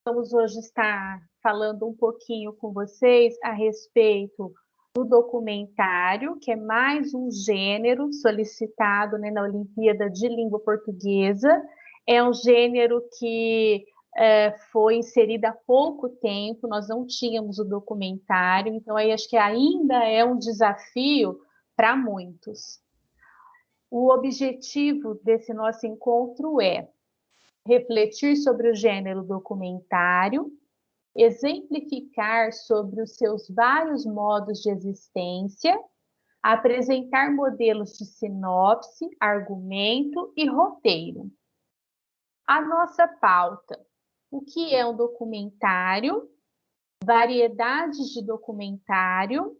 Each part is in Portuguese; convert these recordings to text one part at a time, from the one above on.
Vamos hoje estar falando um pouquinho com vocês a respeito do documentário, que é mais um gênero solicitado, né, na Olimpíada de Língua Portuguesa. É um gênero que foi inserido há pouco tempo, nós não tínhamos o documentário, então aí acho que ainda é um desafio para muitos. O objetivo desse nosso encontro é refletir sobre o gênero documentário, exemplificar sobre os seus vários modos de existência, apresentar modelos de sinopse, argumento e roteiro. A nossa pauta: o que é um documentário, variedades de documentário,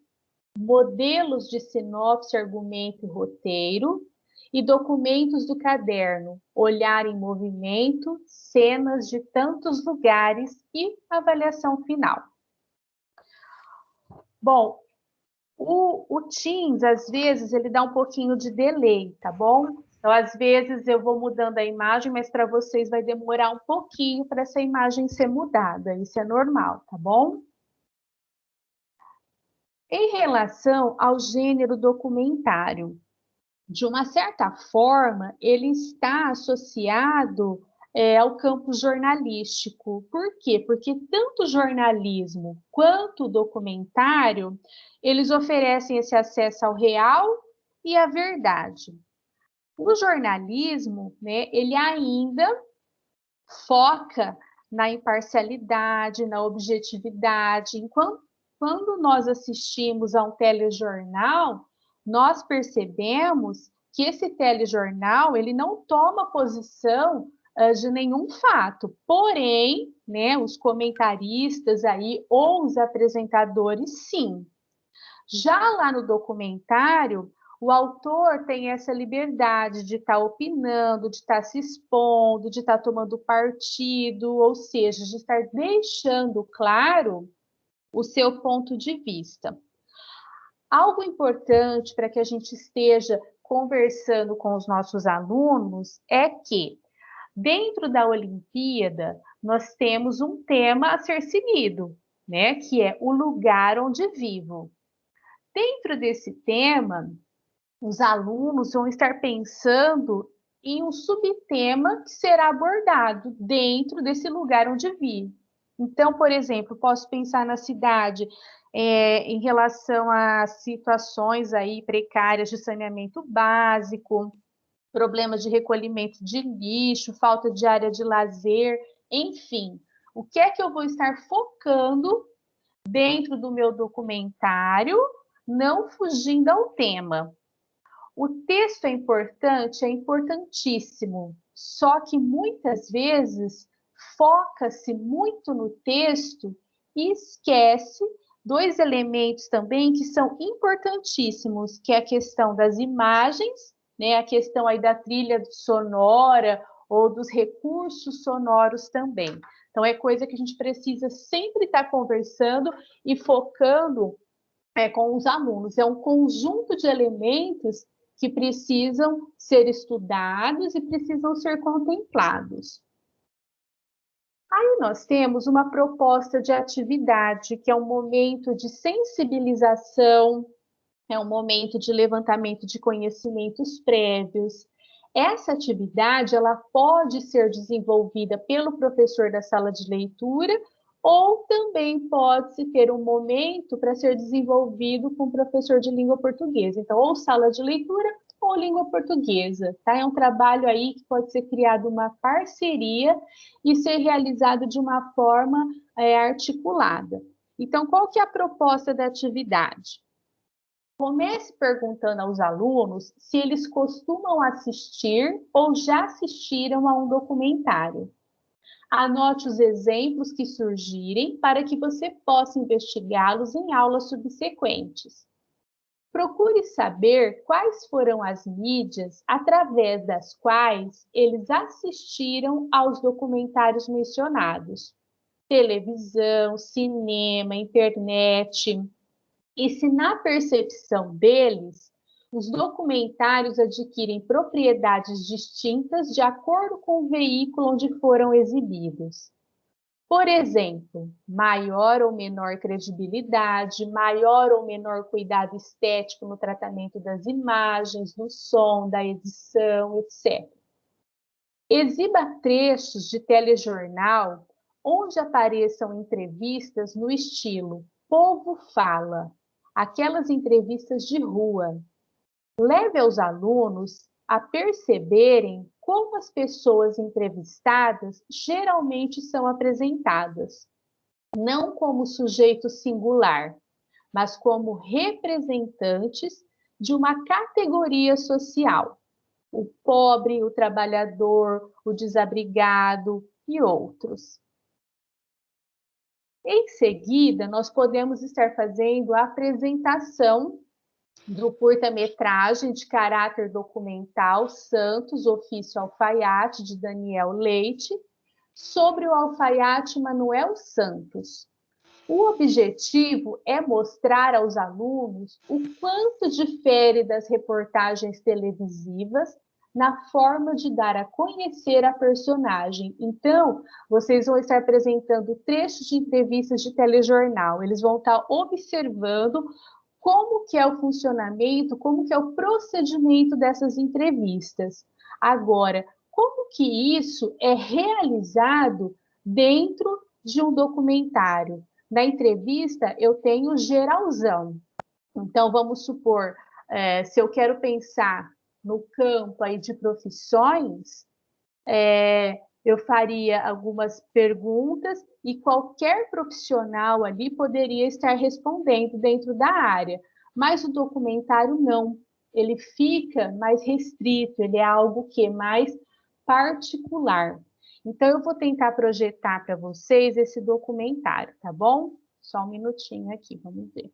modelos de sinopse, argumento e roteiro, e documentos do caderno, olhar em movimento, cenas de tantos lugares e avaliação final. Bom, o Teams, às vezes, ele dá um pouquinho de delay, tá bom? Então, às vezes, eu vou mudando a imagem, mas para vocês vai demorar um pouquinho para essa imagem ser mudada. Isso é normal, tá bom? Em relação ao gênero documentário, de uma certa forma, ele está associado ao campo jornalístico. Por quê? Porque tanto o jornalismo quanto o documentário, eles oferecem esse acesso ao real e à verdade. O jornalismo, né, ele ainda foca na imparcialidade, na objetividade. Enquanto quando nós assistimos a um telejornal, nós percebemos que esse telejornal ele não toma posição de nenhum fato. Porém, né, os comentaristas aí ou os apresentadores, sim. Já lá no documentário, o autor tem essa liberdade de estar opinando, de estar se expondo, de estar tomando partido, ou seja, de estar deixando claro o seu ponto de vista. Algo importante para que a gente esteja conversando com os nossos alunos é que, dentro da Olimpíada, nós temos um tema a ser seguido, né? Que é o lugar onde vivo. Dentro desse tema, os alunos vão estar pensando em um subtema que será abordado dentro desse lugar onde vive. Então, por exemplo, posso pensar na cidade em relação a situações aí precárias de saneamento básico, problemas de recolhimento de lixo, falta de área de lazer, enfim. O que é que eu vou estar focando dentro do meu documentário, não fugindo ao tema? O texto é importantíssimo, só que muitas vezes foca-se muito no texto e esquece dois elementos também que são importantíssimos, que é a questão das imagens, né, a questão aí da trilha sonora ou dos recursos sonoros também. Então, é coisa que a gente precisa sempre estar conversando e focando com os alunos. É um conjunto de elementos que precisam ser estudados e precisam ser contemplados. Aí nós temos uma proposta de atividade, que é um momento de sensibilização, é um momento de levantamento de conhecimentos prévios. Essa atividade ela pode ser desenvolvida pelo professor da sala de leitura ou também pode-se ter um momento para ser desenvolvido com o professor de língua portuguesa. Então, ou sala de leitura ou língua portuguesa, tá? É um trabalho aí que pode ser criado uma parceria e ser realizado de uma forma articulada. Então, qual que é a proposta da atividade? Comece perguntando aos alunos se eles costumam assistir ou já assistiram a um documentário. Anote os exemplos que surgirem para que você possa investigá-los em aulas subsequentes. Procure saber quais foram as mídias através das quais eles assistiram aos documentários mencionados: televisão, cinema, internet. E se na percepção deles, os documentários adquirem propriedades distintas de acordo com o veículo onde foram exibidos. Por exemplo, maior ou menor credibilidade, maior ou menor cuidado estético no tratamento das imagens, do som, da edição, etc. Exiba trechos de telejornal onde apareçam entrevistas no estilo Povo Fala, aquelas entrevistas de rua. Leve aos alunos a perceberem como as pessoas entrevistadas geralmente são apresentadas, não como sujeito singular, mas como representantes de uma categoria social, o pobre, o trabalhador, o desabrigado e outros. Em seguida, nós podemos estar fazendo a apresentação do curta-metragem de caráter documental Santos, Ofício Alfaiate, de Daniel Leite, sobre o alfaiate Manuel Santos. O objetivo é mostrar aos alunos o quanto difere das reportagens televisivas na forma de dar a conhecer a personagem. Então, vocês vão estar apresentando trechos de entrevistas de telejornal, eles vão estar observando como que é o funcionamento, como que é o procedimento dessas entrevistas. Agora, como que isso é realizado dentro de um documentário? Na entrevista, eu tenho geralzão. Então, vamos supor, se eu quero pensar no campo aí de profissões, eu faria algumas perguntas e qualquer profissional ali poderia estar respondendo dentro da área. Mas o documentário não, ele fica mais restrito, ele é algo que é mais particular. Então, eu vou tentar projetar para vocês esse documentário, tá bom? Só um minutinho aqui, vamos ver.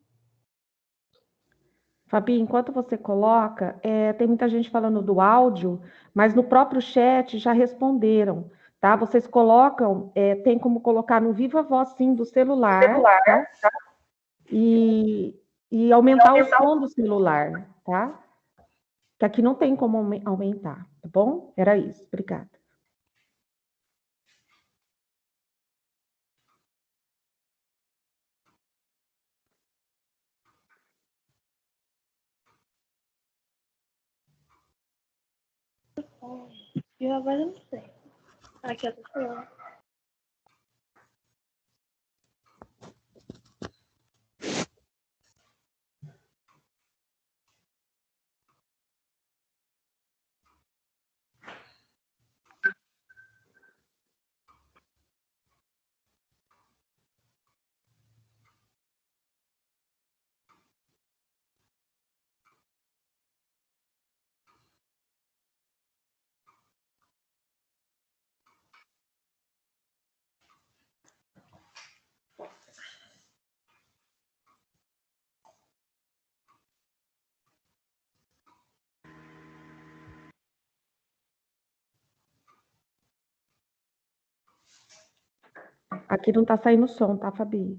Fabi, enquanto você coloca, tem muita gente falando do áudio, mas no próprio chat já responderam, tá? Vocês colocam, tem como colocar no Viva Voz, sim, do celular, tá? E aumentar o som do celular, tá? Que aqui não tem como aumentar, tá bom? Era isso, obrigada. Eu agora não sei. Aqui eu tô falando. Aqui não tá saindo som, tá, Fabi?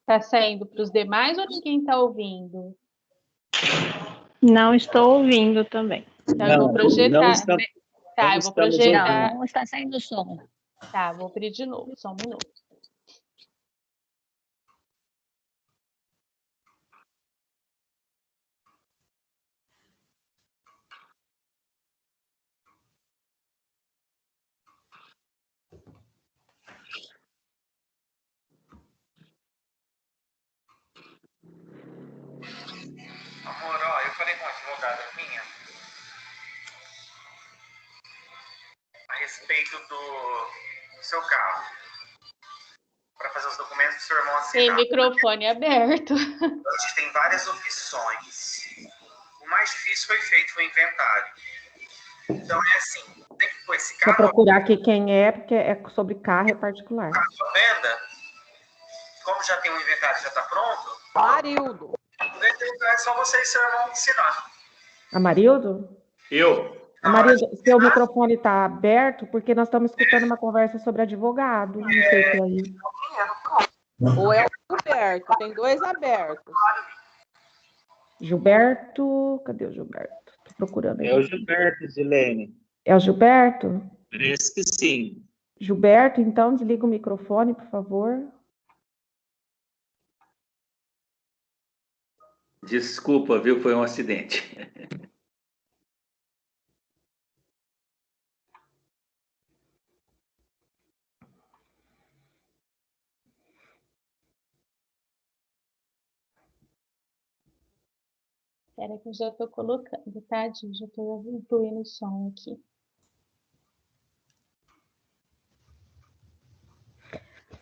Tá saindo para os demais ou ninguém está ouvindo? Não estou ouvindo também. Então, eu vou projetar. Tá, eu vou projetar. Não está saindo som. Tá, vou abrir de novo, só um minuto. Amor, ó, eu falei com uma advogada minha a respeito do seu carro, para fazer os documentos do seu irmão Tem assinar. microfone aberto. A gente tem várias opções. O mais difícil foi feito o inventário. Então é assim, tem que pôr esse Vou carro. procurar aqui quem é, porque é sobre carro, é particular. Carro à venda, como já tem o inventário, já está pronto. Marildo. É só você e seu irmão assinar. Amarildo? Eu. Amarildo, seu microfone está aberto porque nós estamos escutando uma conversa sobre advogado. Não sei se é aí. Ou é o Gilberto, tem dois abertos. Gilberto, cadê o Gilberto? Estou procurando aí. É o Gilberto, Zilene. É o Gilberto? Parece que sim. Gilberto, então, desliga o microfone, por favor. Desculpa, viu? Foi um acidente. Espera que eu já estou colocando, tá, Di? Já estou incluindo o som aqui.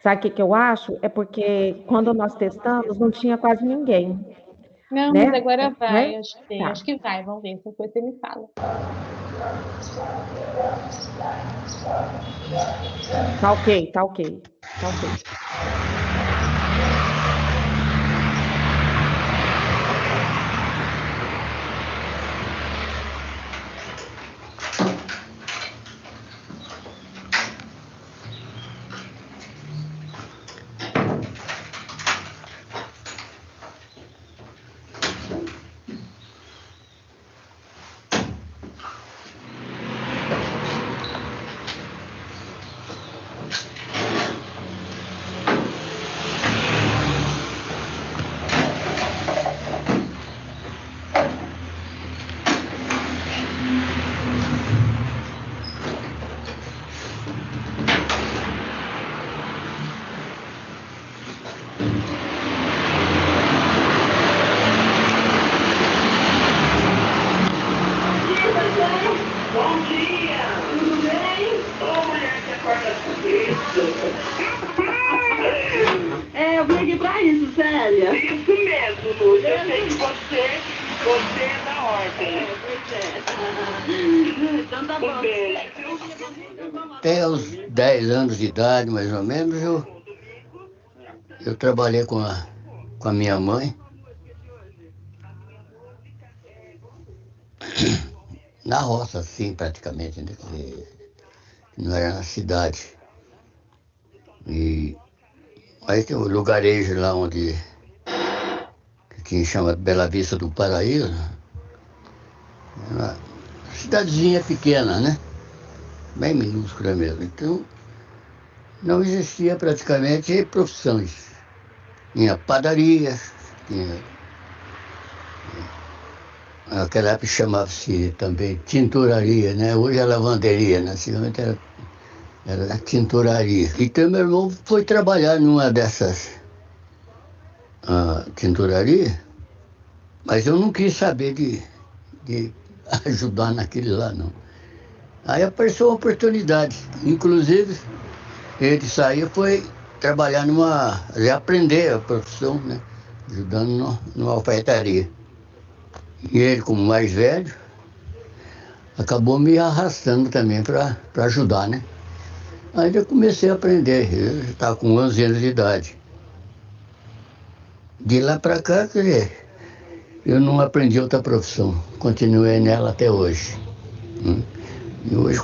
Sabe o que eu acho? É porque quando nós testamos, não tinha quase ninguém, Não, né? mas agora vai, Né? Tá. acho que vai, vamos ver, se você me fala. Tá ok, tá ok, tá ok. Bom dia! Tudo bem? Ô, mulher que acorda cedo. Eu vim aqui pra isso, Célia. Isso mesmo, Lúcia. Eu sei que você é da ordem. Pois é. Então tá bom. Até aos 10 anos de idade, mais ou menos, eu trabalhei com a minha mãe na roça, assim, praticamente, né? Não era na cidade. E aí tem um lugarejo lá onde que chama Bela Vista do Paraíso. É uma cidadezinha pequena, né? Bem minúscula mesmo. Então, não existia praticamente profissões. Tinha padaria, tinha. Naquela época chamava-se também tinturaria, né? Hoje é lavanderia, né? Antigamente era tinturaria. Então meu irmão foi trabalhar numa dessas tinturarias, mas eu não quis saber de ajudar naquele lá, não. Aí apareceu uma oportunidade. Inclusive, ele saiu foi trabalhar aprender a profissão, né? Ajudando numa alfaiataria. E ele, como mais velho, acabou me arrastando também para ajudar, né? Aí eu comecei a aprender, eu já estava com 11 anos de idade. De lá para cá, quer dizer, eu não aprendi outra profissão, continuei nela até hoje. E hoje,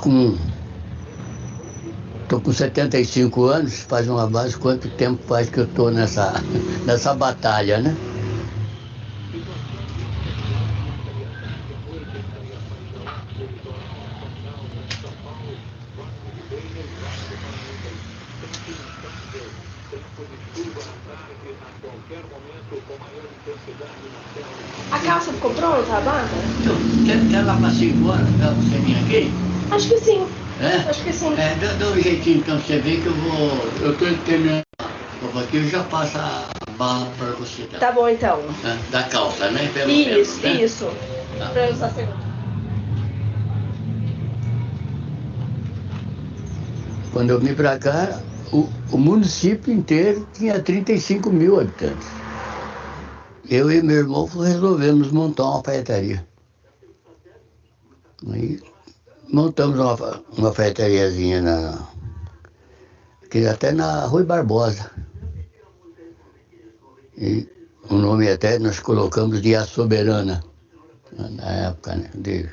estou com 75 anos, faz uma base, quanto tempo faz que eu estou nessa batalha, né? A calça ficou pronta, a bata? Quer lá para 5 horas, para você vir aqui? Acho que sim. É? Acho que sim. Dá um jeitinho então, você vê que eu estou terminando aqui, eu já passo a barra para você. Tá bom, então. Da calça, né? Isso, né? isso. Tá. Pra eu usar segunda. Quando eu vim para cá, o município inteiro tinha 35 mil habitantes. Eu e meu irmão resolvemos montar uma alfaiataria. Aí montamos uma alfaiatariazinha até na Rui Barbosa. E o nome até nós colocamos de A Soberana, na época, né? De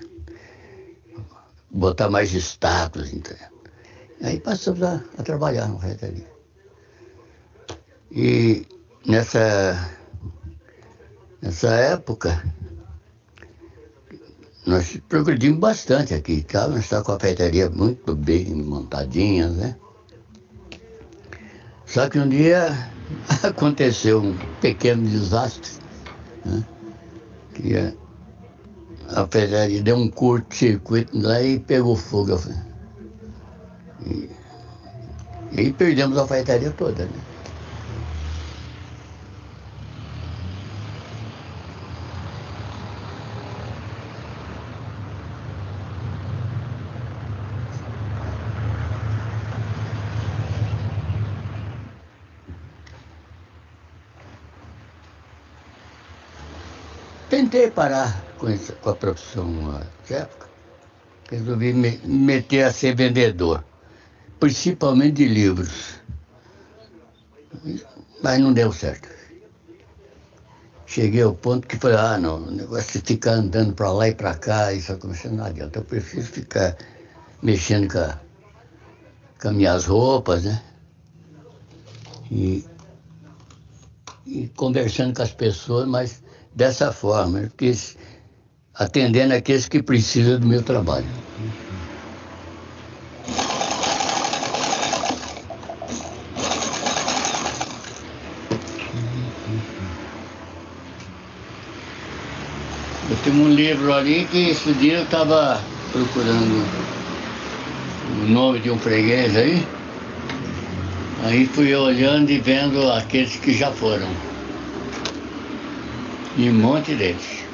botar mais status, então. Aí passamos a trabalhar na alfaiataria. E nessa época, nós progredimos bastante aqui, tá? Nós estamos com a cafeteria muito bem montadinha, né? Só que um dia aconteceu um pequeno desastre, né? Que a cafeteria deu um curto-circuito lá e pegou fogo. E aí perdemos a cafeteria toda, né? Tentei parar com a profissão na época. Resolvi me meter a ser vendedor, principalmente de livros. Mas não deu certo. Cheguei ao ponto que falei, não, o negócio de ficar andando para lá e para cá, isso acontecendo não adianta. Eu prefiro ficar mexendo com as minhas roupas, né? E conversando com as pessoas, mas dessa forma, porque atendendo aqueles que precisam do meu trabalho. Eu tenho um livro ali que esse dia eu estava procurando o nome de um freguês aí. Aí fui olhando e vendo aqueles que já foram. E um monte deles.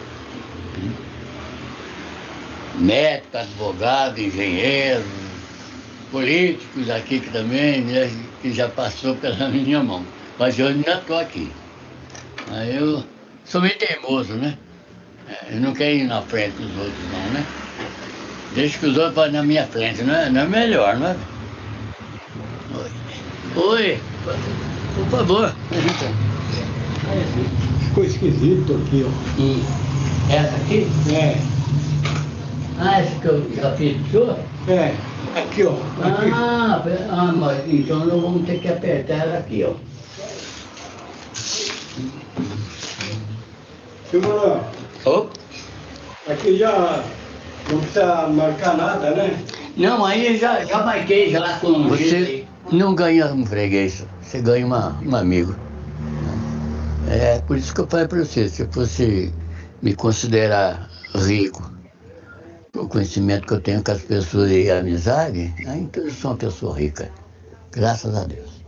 Médico, advogado, engenheiro, políticos aqui que também, né, que já passou pela minha mão. Mas eu ainda estou aqui. Aí eu sou meio teimoso, né? Eu não quero ir na frente dos outros não, né? Deixa que os outros vão na minha frente, não é melhor, não é? Oi, por favor. Ficou esquisito aqui, ó. Essa aqui? É. Essa que eu já fiz pro senhor? É, aqui, ó. Aqui. Mas então nós vamos ter que apertar ela aqui, ó. Senhor, aqui já não precisa marcar nada, né? Não, aí já marquei já com você. Não ganha um freguês, você ganha um amigo. É por isso que eu falei para você, se fosse me considerar rico, o conhecimento que eu tenho com as pessoas e a amizade, aí então eu sou uma pessoa rica, graças a Deus.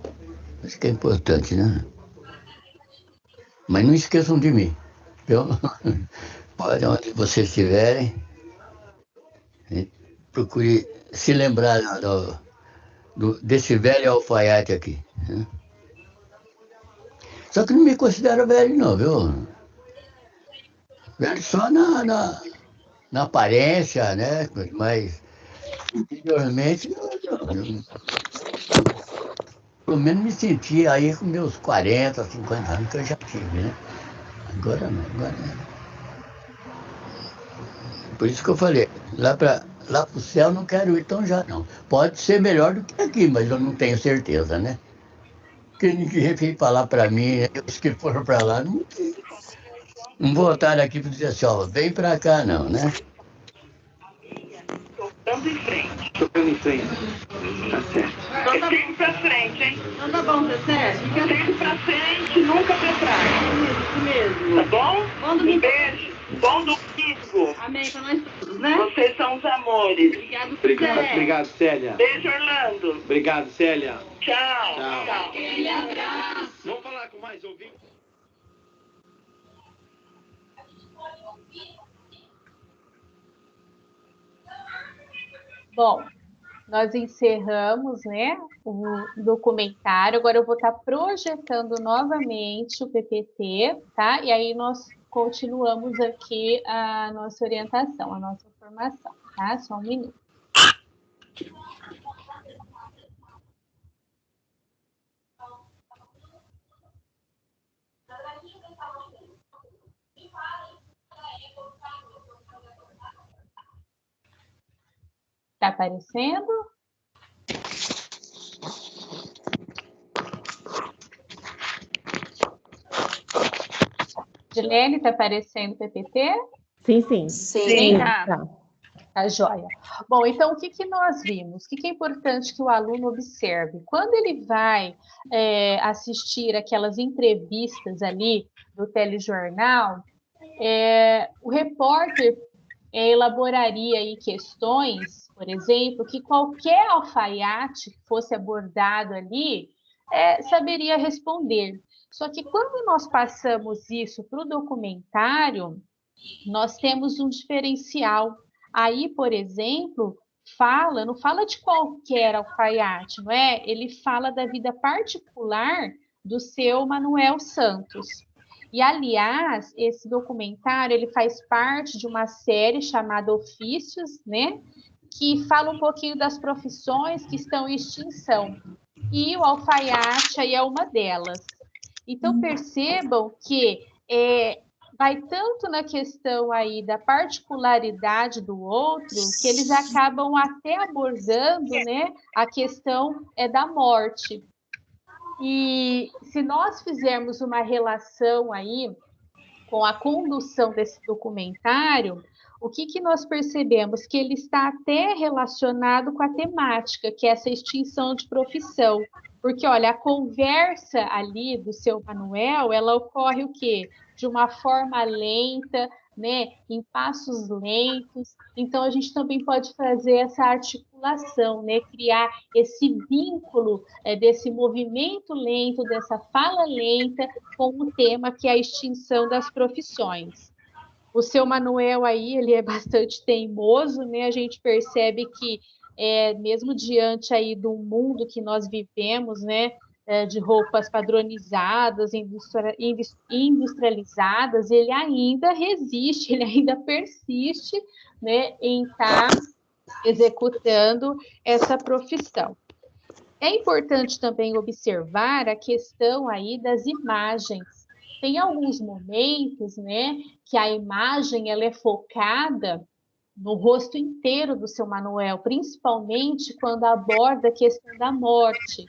Isso que é importante, né? Mas não esqueçam de mim, viu? Pode, onde vocês estiverem, procure se lembrar desse velho alfaiate aqui, né? Só que não me considero velho não, viu? Velho só na aparência, né? Mas interiormente, pelo menos me senti aí com meus 40, 50 anos que eu já tive, né? Agora não. Por isso que eu falei, lá pro céu não quero ir tão já não. Pode ser melhor do que aqui, mas eu não tenho certeza, né? Porque ninguém veio falar para mim, os que foram para lá não voltaram aqui para dizer assim, ó, vem para cá não, né? Tocando em frente. Tocando em frente. Tá certo. É sempre pra frente, hein? Então tá bom, Zé. Fica Sempre pra frente, nunca pra trás. isso mesmo. Tá bom? Bom domingo. Um beijo. Bom domingo. Amém pra nós todos, né? Vocês são os amores. Obrigado, Obrigado, obrigado, Célia. Beijo, Orlando. Obrigado, Célia. Tchau. Tchau. Tchau. Vamos falar com mais ouvintes? Bom, nós encerramos, né, o documentário. Agora eu vou estar projetando novamente o PPT, tá? E aí nós continuamos aqui a nossa orientação, a nossa formação, tá? Só um minuto. Tá aparecendo? Dilene, tá aparecendo o PPT? Sim, sim. Sim. Tá. Tá joia. Bom, então o que nós vimos? O que é importante que o aluno observe? Quando ele vai assistir aquelas entrevistas ali do telejornal, o repórter elaboraria aí questões, por exemplo, que qualquer alfaiate que fosse abordado ali saberia responder. Só que quando nós passamos isso para o documentário, nós temos um diferencial. Aí, por exemplo, não fala de qualquer alfaiate, não é? Ele fala da vida particular do seu Manuel Santos. E, aliás, esse documentário ele faz parte de uma série chamada Ofícios, né? Que fala um pouquinho das profissões que estão em extinção. E o alfaiate aí é uma delas. Então, percebam que vai tanto na questão aí da particularidade do outro, que eles acabam até abordando, né, a questão da morte. E se nós fizermos uma relação aí com a condução desse documentário, o que nós percebemos? Que ele está até relacionado com a temática, que é essa extinção de profissão. Porque, olha, a conversa ali do seu Manuel, ela ocorre o quê? De uma forma lenta, né? Em passos lentos. Então, a gente também pode fazer essa articulação, né? Criar esse vínculo desse movimento lento, dessa fala lenta, com o tema que é a extinção das profissões. O seu Manuel aí, ele é bastante teimoso, né? A gente percebe que, mesmo diante aí do mundo que nós vivemos, né? De roupas padronizadas, industrializadas, ele ainda resiste, ele ainda persiste, né? Em estar executando essa profissão. É importante também observar a questão aí das imagens. Tem alguns momentos, né, que a imagem ela é focada no rosto inteiro do seu Manuel, principalmente quando aborda a questão da morte.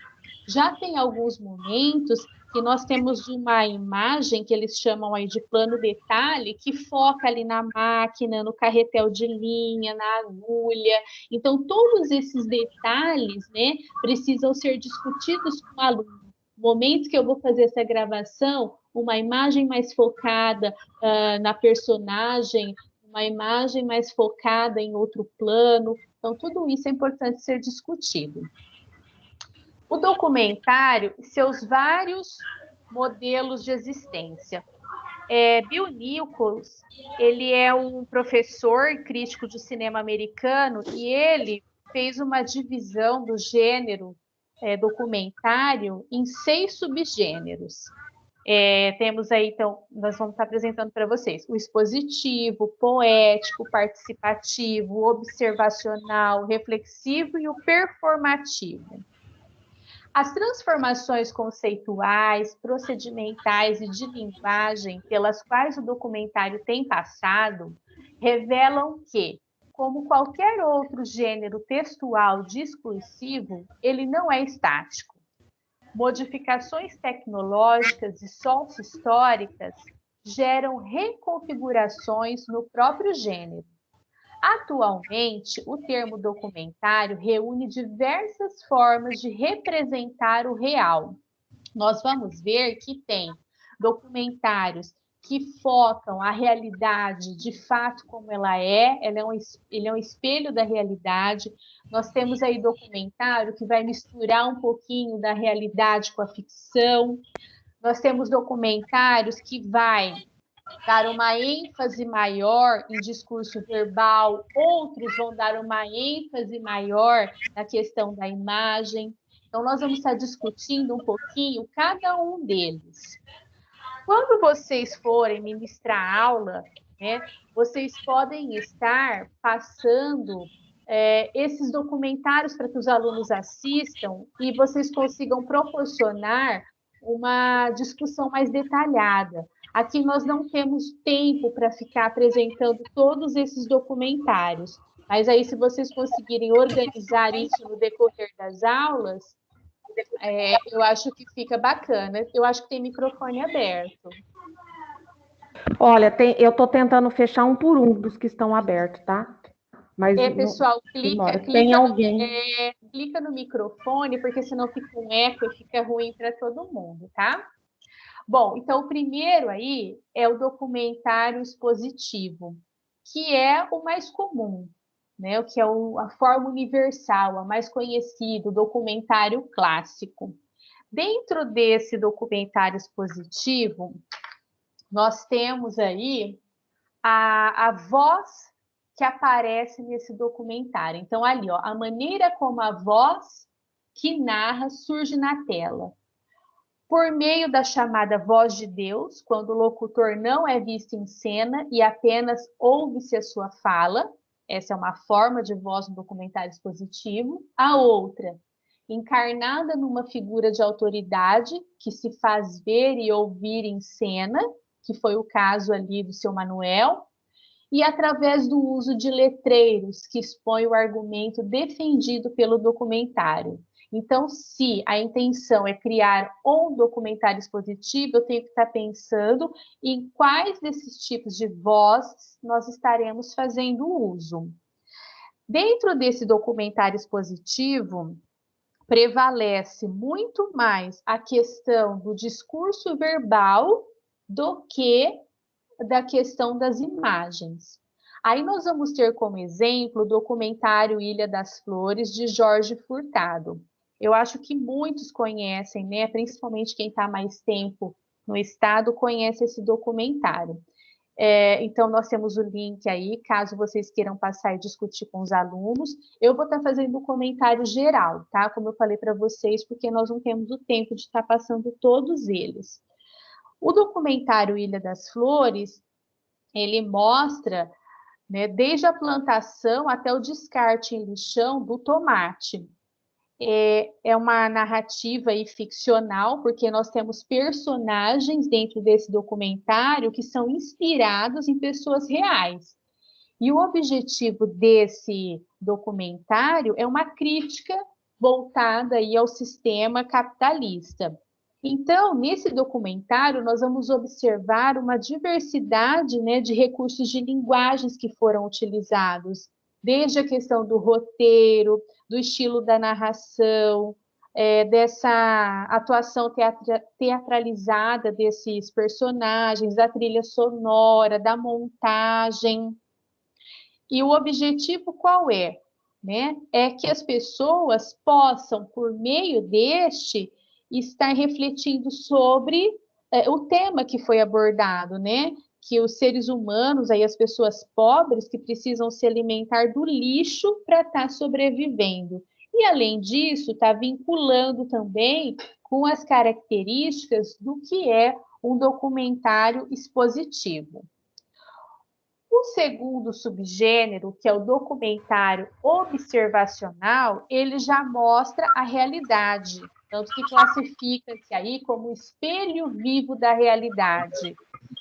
Já tem alguns momentos que nós temos uma imagem que eles chamam aí de plano detalhe, que foca ali na máquina, no carretel de linha, na agulha. Então, todos esses detalhes, né, precisam ser discutidos com o aluno. No momento que eu vou fazer essa gravação, uma imagem mais focada na personagem, uma imagem mais focada em outro plano. Então, tudo isso é importante ser discutido. O documentário e seus vários modelos de existência. Bill Nichols, ele é um professor e crítico de cinema americano e ele fez uma divisão do gênero documentário em 6 subgêneros. Temos aí, então, nós vamos estar apresentando para vocês o expositivo, poético, participativo, observacional, reflexivo e o performativo. As transformações conceituais, procedimentais e de linguagem pelas quais o documentário tem passado revelam que, como qualquer outro gênero textual discursivo, ele não é estático. Modificações tecnológicas e sócio-históricas geram reconfigurações no próprio gênero. Atualmente, o termo documentário reúne diversas formas de representar o real. Nós vamos ver que tem documentários que focam a realidade de fato como ela é, ele é um espelho da realidade. Nós temos aí documentário que vai misturar um pouquinho da realidade com a ficção. Nós temos documentários que vai dar uma ênfase maior em discurso verbal, outros vão dar uma ênfase maior na questão da imagem. Então, nós vamos estar discutindo um pouquinho cada um deles. Quando vocês forem ministrar aula, né, vocês podem estar passando esses documentários para que os alunos assistam e vocês consigam proporcionar uma discussão mais detalhada. Aqui nós não temos tempo para ficar apresentando todos esses documentários, mas aí se vocês conseguirem organizar isso no decorrer das aulas, eu acho que fica bacana. Eu acho que tem microfone aberto. Olha, eu estou tentando fechar um por um dos que estão abertos, tá? Mas pessoal, tem alguém. clica no microfone, porque senão fica um eco e fica ruim para todo mundo, tá? Bom, então o primeiro aí é o documentário expositivo, que é o mais comum, né? O que é a forma universal, a mais conhecida, o documentário clássico. Dentro desse documentário expositivo, nós temos aí a voz que aparece nesse documentário. Então, ali, ó, a maneira como a voz que narra surge na tela. Por meio da chamada voz de Deus, quando o locutor não é visto em cena e apenas ouve-se a sua fala, essa é uma forma de voz no documentário expositivo. A outra, encarnada numa figura de autoridade que se faz ver e ouvir em cena, que foi o caso ali do seu Manuel, e através do uso de letreiros que expõem o argumento defendido pelo documentário. Então, se a intenção é criar um documentário expositivo, eu tenho que estar pensando em quais desses tipos de vozes nós estaremos fazendo uso. Dentro desse documentário expositivo, prevalece muito mais a questão do discurso verbal do que da questão das imagens. Aí nós vamos ter como exemplo o documentário Ilha das Flores, de Jorge Furtado. Eu acho que muitos conhecem, né? Principalmente quem está mais tempo no estado conhece esse documentário. Então, nós temos o link aí, caso vocês queiram passar e discutir com os alunos. Eu vou estar fazendo um comentário geral, tá? Como eu falei para vocês, porque nós não temos o tempo de estar passando todos eles. O documentário Ilha das Flores, ele mostra, né, desde a plantação até o descarte em lixão do tomate. É uma narrativa aí ficcional, porque nós temos personagens dentro desse documentário que são inspirados em pessoas reais. E o objetivo desse documentário é uma crítica voltada aí ao sistema capitalista. Então, nesse documentário, nós vamos observar uma diversidade, né, de recursos de linguagens que foram utilizados, desde a questão do roteiro, do estilo da narração, dessa atuação teatralizada desses personagens, da trilha sonora, da montagem. E o objetivo qual é? Né? É que as pessoas possam, por meio deste, estar refletindo sobre o tema que foi abordado, né? Que os seres humanos, aí as pessoas pobres que precisam se alimentar do lixo para estar sobrevivendo. E, além disso, está vinculando também com as características do que é um documentário expositivo. O segundo subgênero, que é o documentário observacional, ele já mostra a realidade, tanto que classifica-se aí como espelho vivo da realidade.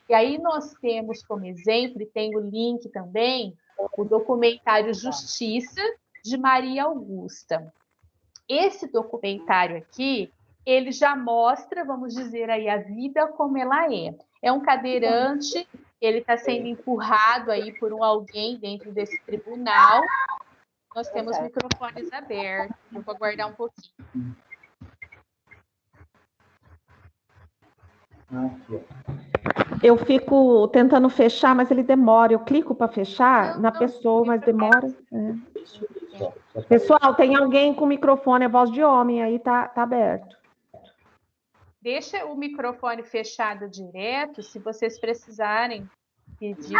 E aí nós temos como exemplo, e tem o link também, o documentário Justiça, de Maria Augusta. Esse documentário aqui, ele já mostra, vamos dizer aí, a vida como ela é. É um cadeirante, ele está sendo empurrado aí por alguém dentro desse tribunal. Nós temos microfones abertos. Eu vou aguardar um pouquinho. Eu fico tentando fechar, mas ele demora. Eu clico para fechar na pessoa, mas demora. Pessoal, tem alguém com microfone, é voz de homem, aí tá aberto. Deixa o microfone fechado direto, se vocês precisarem pedir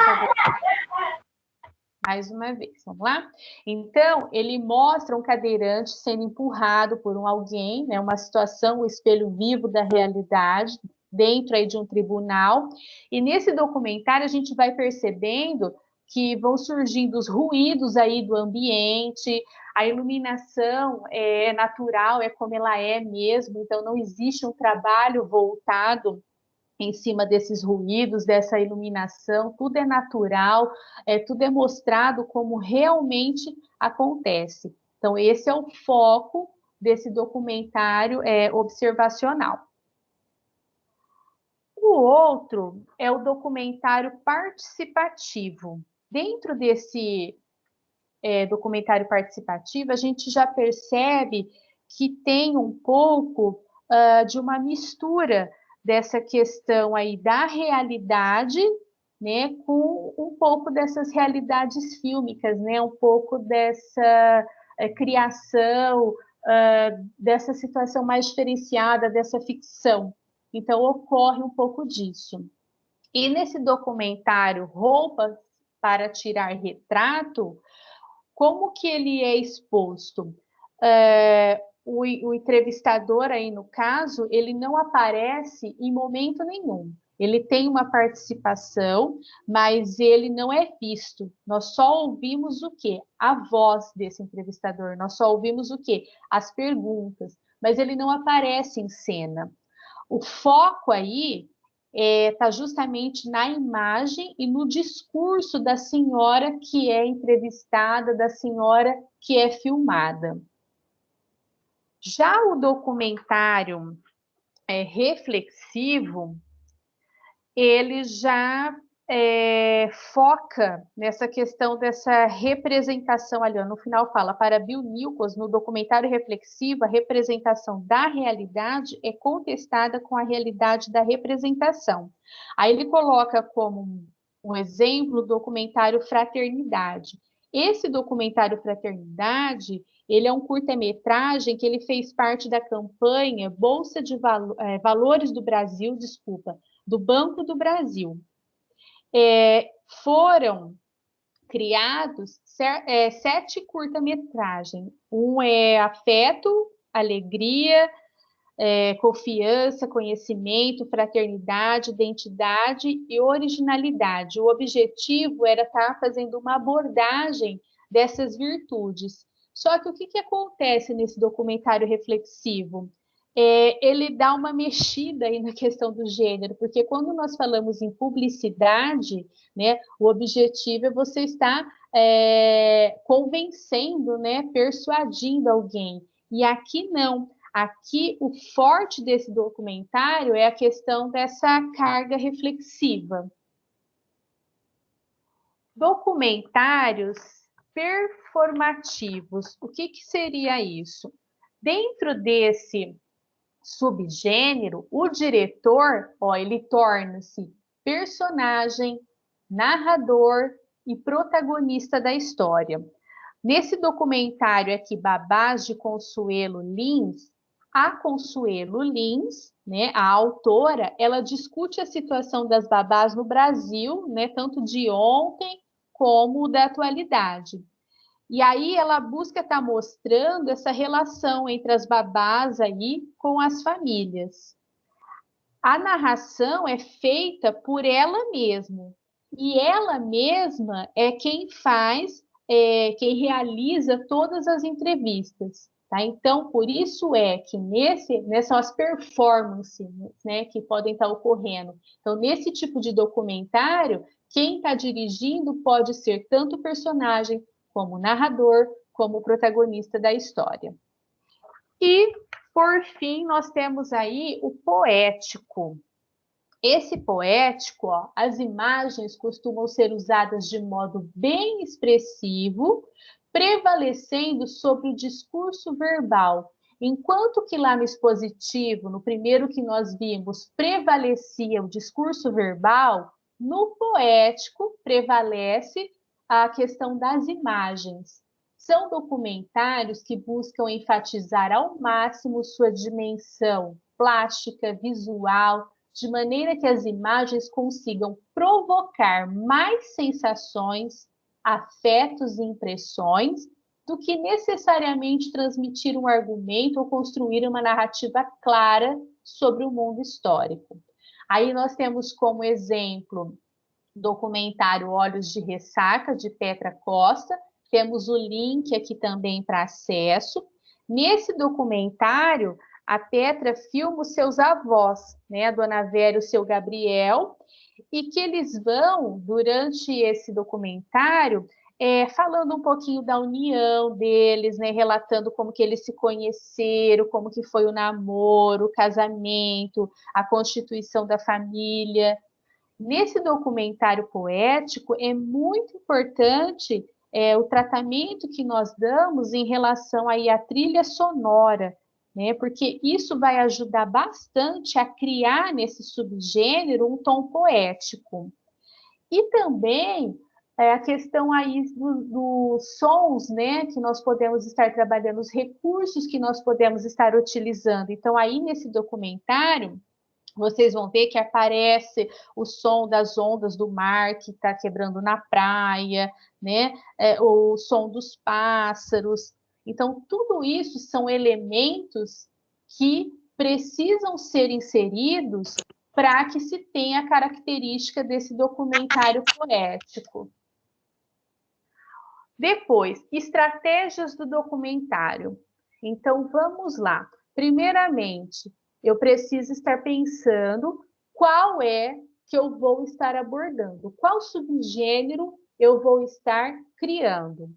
mais uma vez. Vamos lá? Então, ele mostra um cadeirante sendo empurrado por alguém, né, uma situação, o espelho vivo da realidade, dentro aí de um tribunal. E nesse documentário a gente vai percebendo que vão surgindo os ruídos aí do ambiente, a iluminação é natural, é como ela é mesmo, então não existe um trabalho voltado em cima desses ruídos, dessa iluminação, tudo é natural, tudo é mostrado como realmente acontece. Então, esse é o foco desse documentário observacional. O outro é o documentário participativo. Dentro desse documentário participativo, a gente já percebe que tem um pouco de uma mistura dessa questão aí da realidade, né, com um pouco dessas realidades fílmicas, né, um pouco dessa criação, dessa situação mais diferenciada, dessa ficção. Então, ocorre um pouco disso. E nesse documentário Roupas para Tirar Retrato, como que ele é exposto? O entrevistador aí, no caso, ele não aparece em momento nenhum. Ele tem uma participação, mas ele não é visto. Nós só ouvimos o quê? A voz desse entrevistador. Nós só ouvimos o quê? As perguntas. Mas ele não aparece em cena. O foco aí está justamente na imagem e no discurso da senhora que é entrevistada, da senhora que é filmada. Já o documentário reflexivo, ele já foca nessa questão dessa representação ali, ó, no final fala, para Bill Nichols, no documentário reflexivo, a representação da realidade é contestada com a realidade da representação. Aí ele coloca como um exemplo o documentário Fraternidade. Esse documentário Fraternidade, ele é um curta-metragem que ele fez parte da campanha Bolsa de Valores do Brasil, do Banco do Brasil. Foram criados 7 curta-metragens. Um é Afeto, Alegria, Confiança, Conhecimento, Fraternidade, Identidade e Originalidade. O objetivo era estar fazendo uma abordagem dessas virtudes. Só que o que acontece nesse documentário reflexivo? Ele dá uma mexida aí na questão do gênero, porque quando nós falamos em publicidade, né, o objetivo é você estar convencendo, né, persuadindo alguém. E aqui não. Aqui o forte desse documentário é a questão dessa carga reflexiva. Documentários performativos. O que seria isso? Dentro desse subgênero, o diretor, ele torna-se personagem, narrador e protagonista da história. Nesse documentário aqui, Babás de Consuelo Lins, a Consuelo Lins, né, a autora, ela discute a situação das babás no Brasil, né, tanto de ontem como da atualidade. E aí ela busca estar mostrando essa relação entre as babás aí com as famílias. A narração é feita por ela mesma. E ela mesma é quem faz, quem realiza todas as entrevistas. Tá? Então, por isso que nessas as performances, né, que podem estar ocorrendo. Então, nesse tipo de documentário, quem está dirigindo pode ser tanto o personagem, como narrador, como protagonista da história. E, por fim, nós temos aí o poético. Esse poético, as imagens costumam ser usadas de modo bem expressivo, prevalecendo sobre o discurso verbal, enquanto que lá no expositivo, no primeiro que nós vimos, prevalecia o discurso verbal, no poético prevalece a questão das imagens. São documentários que buscam enfatizar ao máximo sua dimensão plástica, visual, de maneira que as imagens consigam provocar mais sensações, afetos e impressões do que necessariamente transmitir um argumento ou construir uma narrativa clara sobre o mundo histórico. Aí nós temos como exemplo o documentário Olhos de Ressaca, de Petra Costa. Temos o link aqui também para acesso. Nesse documentário, a Petra filma os seus avós, né, a Dona Vera e o seu Gabriel, e que eles vão, durante esse documentário, falando um pouquinho da união deles, né, relatando como que eles se conheceram, como que foi o namoro, o casamento, a constituição da família. Nesse documentário poético, é muito importante o tratamento que nós damos em relação aí à trilha sonora, né? Porque isso vai ajudar bastante a criar nesse subgênero um tom poético. E também a questão aí dos sons, né, que nós podemos estar trabalhando, os recursos que nós podemos estar utilizando. Então, aí nesse documentário, vocês vão ver que aparece o som das ondas do mar que está quebrando na praia, né? O som dos pássaros. Então, tudo isso são elementos que precisam ser inseridos para que se tenha a característica desse documentário poético. Depois, estratégias do documentário. Então, vamos lá. Primeiramente, eu preciso estar pensando qual é que eu vou estar abordando, qual subgênero eu vou estar criando.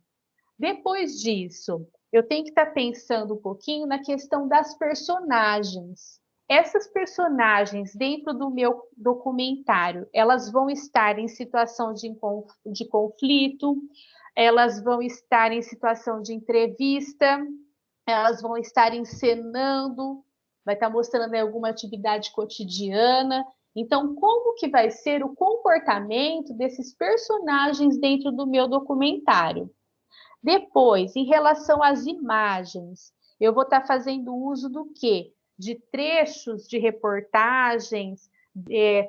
Depois disso, eu tenho que estar pensando um pouquinho na questão das personagens. Essas personagens dentro do meu documentário, elas vão estar em situação de conflito, elas vão estar em situação de entrevista, elas vão estar encenando, vai estar mostrando alguma atividade cotidiana. Então, como que vai ser o comportamento desses personagens dentro do meu documentário? Depois, em relação às imagens, eu vou estar fazendo uso do quê? De trechos de reportagens,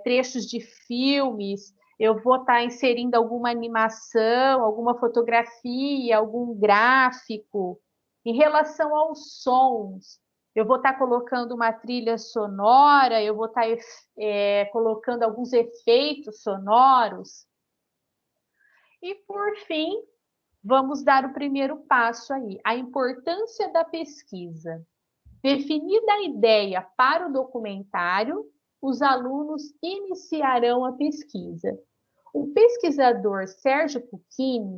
trechos de filmes, eu vou estar inserindo alguma animação, alguma fotografia, algum gráfico. Em relação aos sons, eu vou estar colocando uma trilha sonora, eu vou estar colocando alguns efeitos sonoros. E, por fim, vamos dar o primeiro passo aí, a importância da pesquisa. Definida a ideia para o documentário, os alunos iniciarão a pesquisa. O pesquisador Sérgio Pucchini,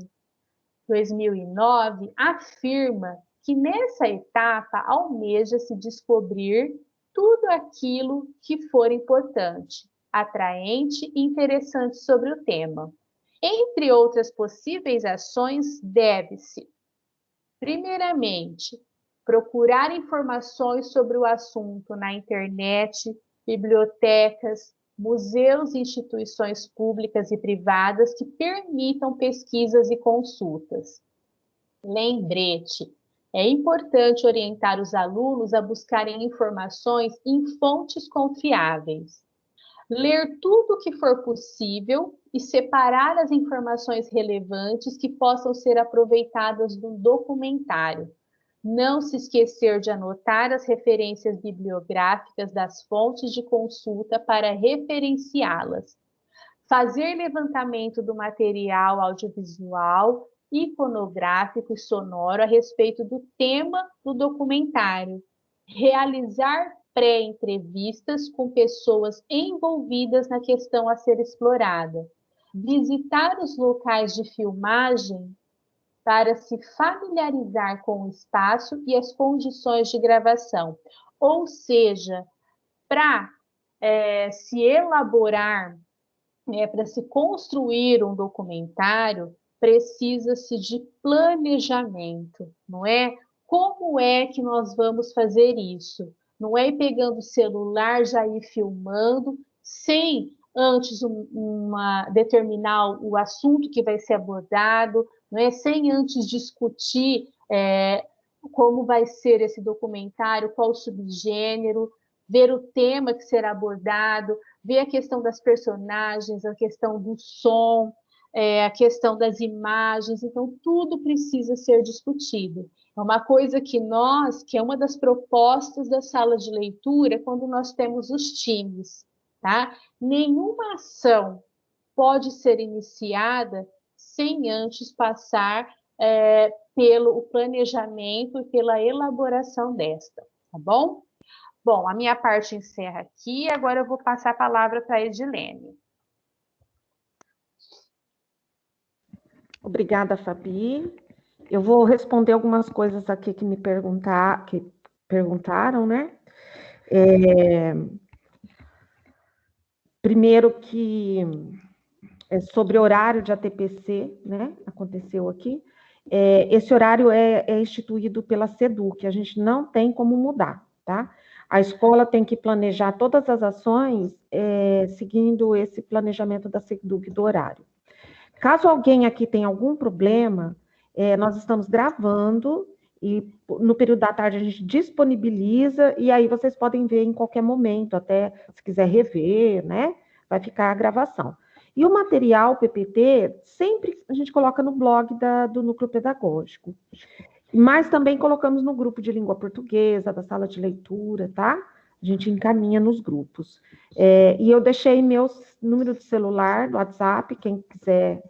2009, afirma que nessa etapa almeja-se descobrir tudo aquilo que for importante, atraente e interessante sobre o tema. Entre outras possíveis ações, deve-se, primeiramente, procurar informações sobre o assunto na internet, bibliotecas, museus e instituições públicas e privadas que permitam pesquisas e consultas. Lembrete, é importante orientar os alunos a buscarem informações em fontes confiáveis. Ler tudo o que for possível e separar as informações relevantes que possam ser aproveitadas no documentário. Não se esquecer de anotar as referências bibliográficas das fontes de consulta para referenciá-las. Fazer levantamento do material audiovisual, iconográfico e sonoro a respeito do tema do documentário. Realizar pré-entrevistas com pessoas envolvidas na questão a ser explorada. Visitar os locais de filmagem para se familiarizar com o espaço e as condições de gravação. Ou seja, para se elaborar, para se construir um documentário, precisa-se de planejamento, não é? Como é que nós vamos fazer isso? Não é ir pegando o celular, já ir filmando, sem antes determinar o assunto que vai ser abordado, não é? Sem antes discutir como vai ser esse documentário, qual o subgênero, ver o tema que será abordado, ver a questão das personagens, a questão do som, a questão das imagens. Então, tudo precisa ser discutido. É uma coisa que é uma das propostas da sala de leitura, quando nós temos os times, tá? Nenhuma ação pode ser iniciada sem antes passar pelo planejamento e pela elaboração desta, tá bom? Bom, a minha parte encerra aqui, agora eu vou passar a palavra para a Edilene. Obrigada, Fabi. Eu vou responder algumas coisas aqui que me perguntaram, né? Primeiro que é sobre horário de ATPC, né? Aconteceu aqui. Esse horário é instituído pela SEDUC, a gente não tem como mudar, tá? A escola tem que planejar todas as ações seguindo esse planejamento da SEDUC do horário. Caso alguém aqui tenha algum problema, nós estamos gravando e no período da tarde a gente disponibiliza e aí vocês podem ver em qualquer momento, até se quiser rever, né? Vai ficar a gravação. E o material PPT, sempre a gente coloca no blog do Núcleo Pedagógico. Mas também colocamos no grupo de língua portuguesa, da sala de leitura, tá? A gente encaminha nos grupos. E eu deixei meus números de celular no WhatsApp, quem quiser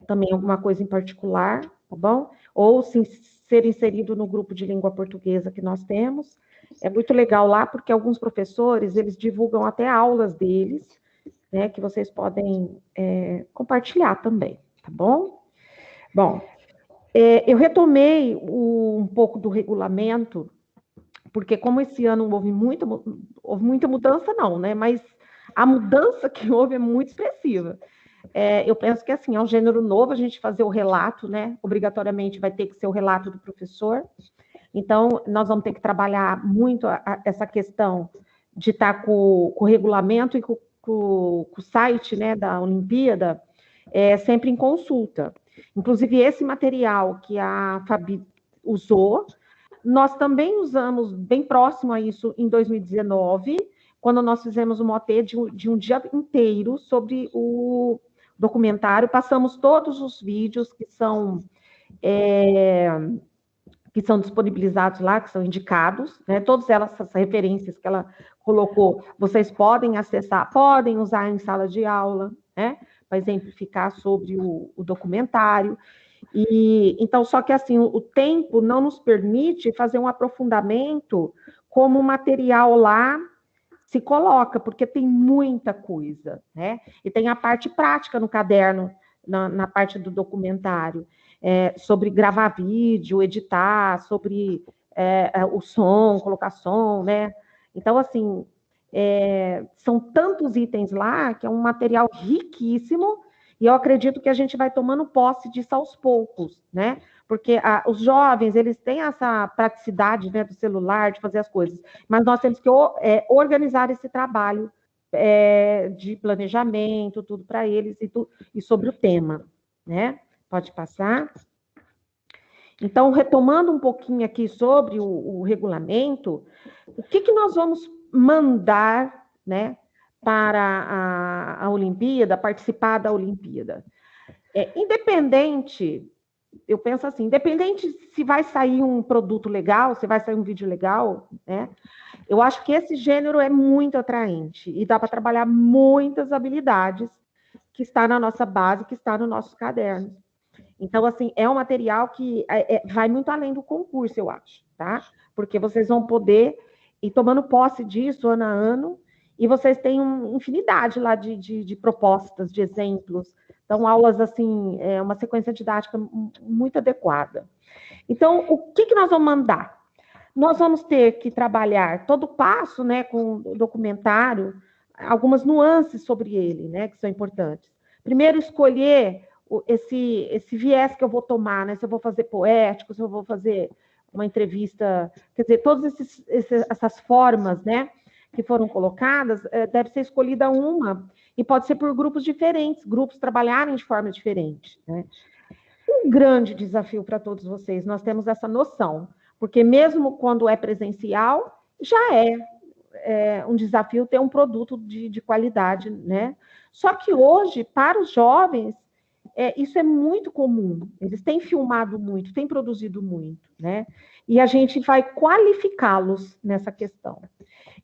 também alguma coisa em particular, tá bom? Ou ser inserido no grupo de língua portuguesa que nós temos. É muito legal lá, porque alguns professores, eles divulgam até aulas deles, né, que vocês podem compartilhar também, tá bom? Bom, eu retomei um pouco do regulamento, porque como esse ano houve muita mudança, não, né? Mas a mudança que houve é muito expressiva. Eu penso que, assim, é um gênero novo, a gente fazer o relato, né? Obrigatoriamente vai ter que ser o relato do professor. Então, nós vamos ter que trabalhar muito essa questão de estar com o regulamento e com o site, né, da Olimpíada, sempre em consulta. Inclusive, esse material que a Fabi usou, nós também usamos bem próximo a isso em 2019, quando nós fizemos uma OT de um dia inteiro sobre o documentário, passamos todos os vídeos que são disponibilizados lá, que são indicados, né? Todas essas referências que ela colocou, vocês podem acessar, podem usar em sala de aula, né? Para exemplificar sobre o documentário. Então, só que assim, o tempo não nos permite fazer um aprofundamento como o material lá se coloca, porque tem muita coisa, né? E tem a parte prática no caderno, na parte do documentário, sobre gravar vídeo, editar, sobre o som, colocar som, né? Então, assim, são tantos itens lá que é um material riquíssimo e eu acredito que a gente vai tomando posse disso aos poucos, né? Porque os jovens, eles têm essa praticidade, né, do celular, de fazer as coisas, mas nós temos que organizar esse trabalho de planejamento, tudo para eles e sobre o tema, né? Pode passar. Então, retomando um pouquinho aqui sobre o regulamento, o que nós vamos mandar, né, para a Olimpíada, participar da Olimpíada? Independente, eu penso assim, independente se vai sair um produto legal, se vai sair um vídeo legal, né, eu acho que esse gênero é muito atraente e dá para trabalhar muitas habilidades que está na nossa base, que está no nosso caderno. Então, assim, é um material que vai muito além do concurso, eu acho, tá? Porque vocês vão poder ir tomando posse disso ano a ano, e vocês têm uma infinidade lá de propostas, de exemplos. Então, aulas, assim, uma sequência didática muito adequada. Então, o que nós vamos mandar? Nós vamos ter que trabalhar todo passo, né, com o documentário, algumas nuances sobre ele, né, que são importantes. Primeiro, escolher esse viés que eu vou tomar, né? Se eu vou fazer poético, se eu vou fazer uma entrevista, quer dizer, todas essas formas, né, que foram colocadas, deve ser escolhida uma, e pode ser por grupos diferentes, grupos trabalharem de forma diferente, né? Um grande desafio para todos vocês, nós temos essa noção, porque mesmo quando é presencial, já é um desafio ter um produto de qualidade, né? Só que hoje, para os jovens, isso é muito comum, eles têm filmado muito, têm produzido muito, né? E a gente vai qualificá-los nessa questão.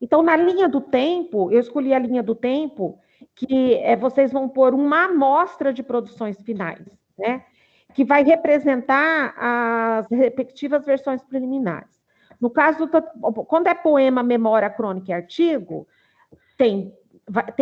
Então, na linha do tempo, eu escolhi a linha do tempo, que vocês vão pôr uma amostra de produções finais, né? Que vai representar as respectivas versões preliminares. No caso, quando é poema, memória, crônica e artigo, tem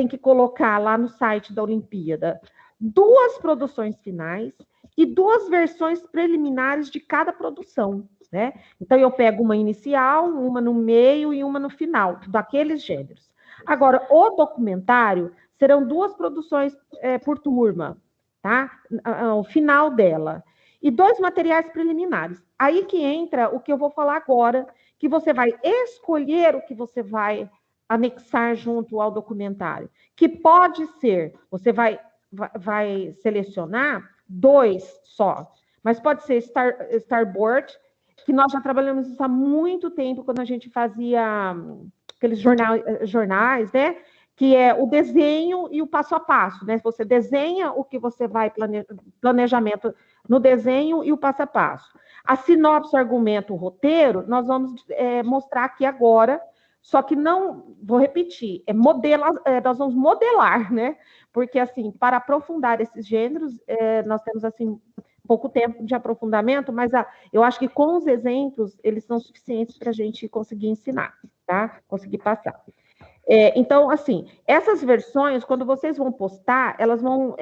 que colocar lá no site da Olimpíada 2 produções finais e 2 versões preliminares de cada produção, né? Então, eu pego uma inicial, uma no meio e uma no final, daqueles gêneros. Agora, o documentário serão 2 produções por turma, tá? O final dela. E 2 materiais preliminares. Aí que entra o que eu vou falar agora, que você vai escolher o que você vai anexar junto ao documentário. Que pode ser, você vai selecionar 2 só, mas pode ser storyboard, que nós já trabalhamos isso há muito tempo, quando a gente fazia aqueles jornais, né? Que é o desenho e o passo a passo, né? Você desenha o que você vai planejamento no desenho e o passo a passo. A sinopse, o argumento, o roteiro, nós vamos mostrar aqui agora, só que não, vou repetir, nós vamos modelar, né? Porque, assim, para aprofundar esses gêneros, nós temos, assim, pouco tempo de aprofundamento, mas eu acho que com os exemplos, eles são suficientes para a gente conseguir ensinar, tá? Conseguir passar. Então, assim, essas versões, quando vocês vão postar, elas vão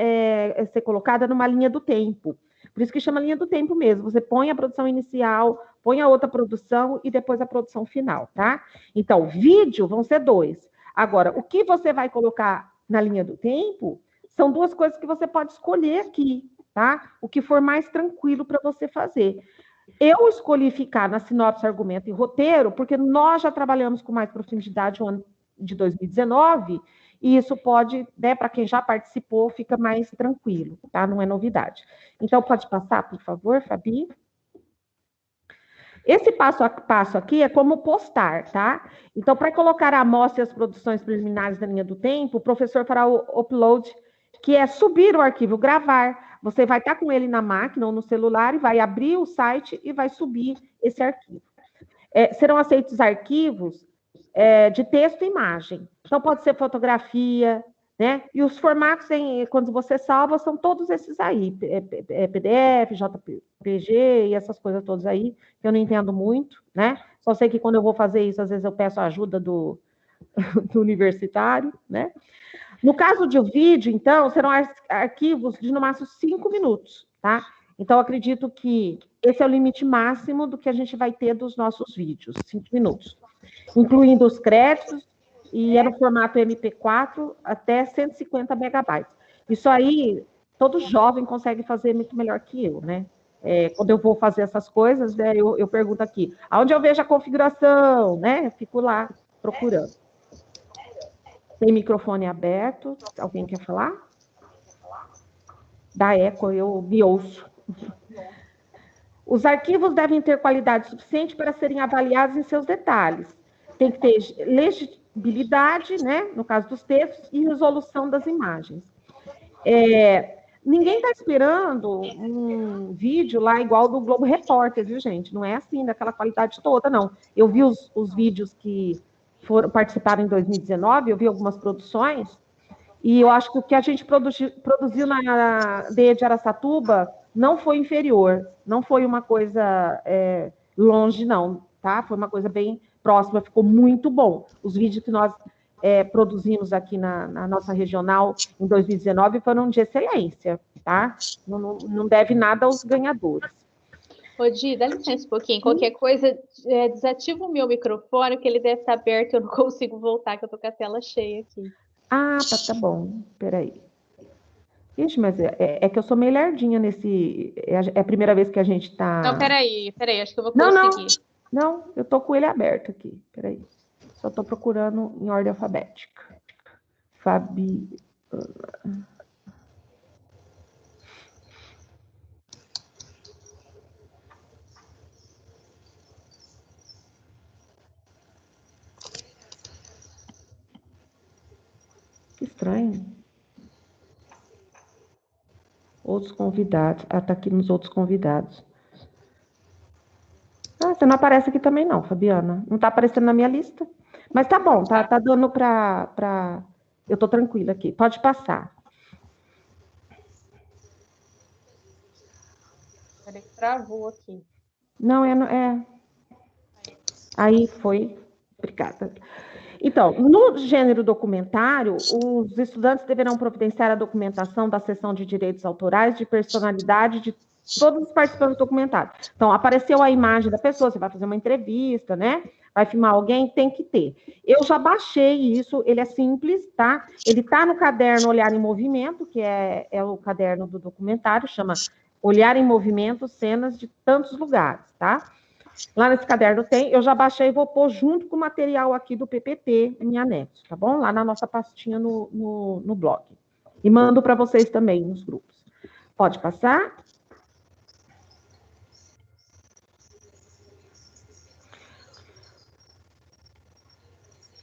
ser colocadas numa linha do tempo. Por isso que chama linha do tempo mesmo. Você põe a produção inicial, põe a outra produção e depois a produção final, tá? Então, vídeo vão ser 2. Agora, o que você vai colocar na linha do tempo são 2 coisas que você pode escolher aqui, tá? O que for mais tranquilo para você fazer. Eu escolhi ficar na sinopse, argumento e roteiro, porque nós já trabalhamos com mais profundidade no ano de 2019, e isso pode, né, para quem já participou, fica mais tranquilo, tá? Não é novidade. Então, pode passar, por favor, Fabi? Esse passo a passo aqui é como postar, tá? Então, para colocar a amostra e as produções preliminares na linha do tempo, o professor fará o upload, que é subir o arquivo, gravar. Você vai estar com ele na máquina ou no celular e vai abrir o site e vai subir esse arquivo. Serão aceitos arquivos de texto e imagem. Então, pode ser fotografia, né? E os formatos, quando você salva, são todos esses aí. PDF, JPG e essas coisas todas aí, que eu não entendo muito, né? Só sei que quando eu vou fazer isso, às vezes eu peço a ajuda do universitário, né? No caso de vídeo, então, serão arquivos de no máximo 5 minutos, tá? Então, acredito que esse é o limite máximo do que a gente vai ter dos nossos vídeos, 5 minutos. Incluindo os créditos, e é no formato MP4 até 150 megabytes. Isso aí, todo jovem consegue fazer muito melhor que eu, né? Quando eu vou fazer essas coisas, né, eu pergunto aqui, aonde eu vejo a configuração, né? Eu fico lá procurando. Tem microfone aberto, alguém quer falar? Dá eco, eu me ouço. Os arquivos devem ter qualidade suficiente para serem avaliados em seus detalhes. Tem que ter legibilidade, né, no caso dos textos, e resolução das imagens. Ninguém está esperando um vídeo lá igual do Globo Repórter, viu, gente? Não é assim, daquela qualidade toda, não. Eu vi os vídeos que participaram em 2019, eu vi algumas produções, e eu acho que o que a gente produziu na DE de Araçatuba não foi inferior, não foi uma coisa longe, não, tá? Foi uma coisa bem próxima, ficou muito bom. Os vídeos que nós produzimos aqui na nossa regional em 2019 foram de excelência, tá? Não deve nada aos ganhadores. Ô, Di, dá licença um pouquinho. Qualquer coisa, desativa o meu microfone, que ele deve estar aberto, eu não consigo voltar, que eu tô com a tela cheia aqui. Ah, tá bom. Peraí. Ixi, mas é que eu sou meio lerdinha nesse... É a primeira vez que a gente tá... Não, peraí, acho que eu vou conseguir. Não, eu tô com ele aberto aqui. Peraí. Só tô procurando em ordem alfabética. Fabi... Que estranho. Outros convidados. Ah, tá aqui nos outros convidados. Ah, você não aparece aqui também não, Fabiana. Não tá aparecendo na minha lista. Mas tá bom, tá dando pra... Eu tô tranquila aqui. Pode passar. Peraí, travou aqui. Não, Aí foi. Obrigada. Então, no gênero documentário, os estudantes deverão providenciar a documentação da seção de direitos autorais, de personalidade de todos os participantes do documentário. Então, apareceu a imagem da pessoa, você vai fazer uma entrevista, né? Vai filmar alguém, tem que ter. Eu já baixei isso, ele é simples, tá? Ele está no caderno Olhar em Movimento, que é o caderno do documentário, chama Olhar em Movimento, Cenas de Tantos Lugares, tá? Lá nesse caderno tem, eu já baixei e vou pôr junto com o material aqui do PPT em anexo, tá bom? Lá na nossa pastinha no blog. E mando para vocês também nos grupos. Pode passar?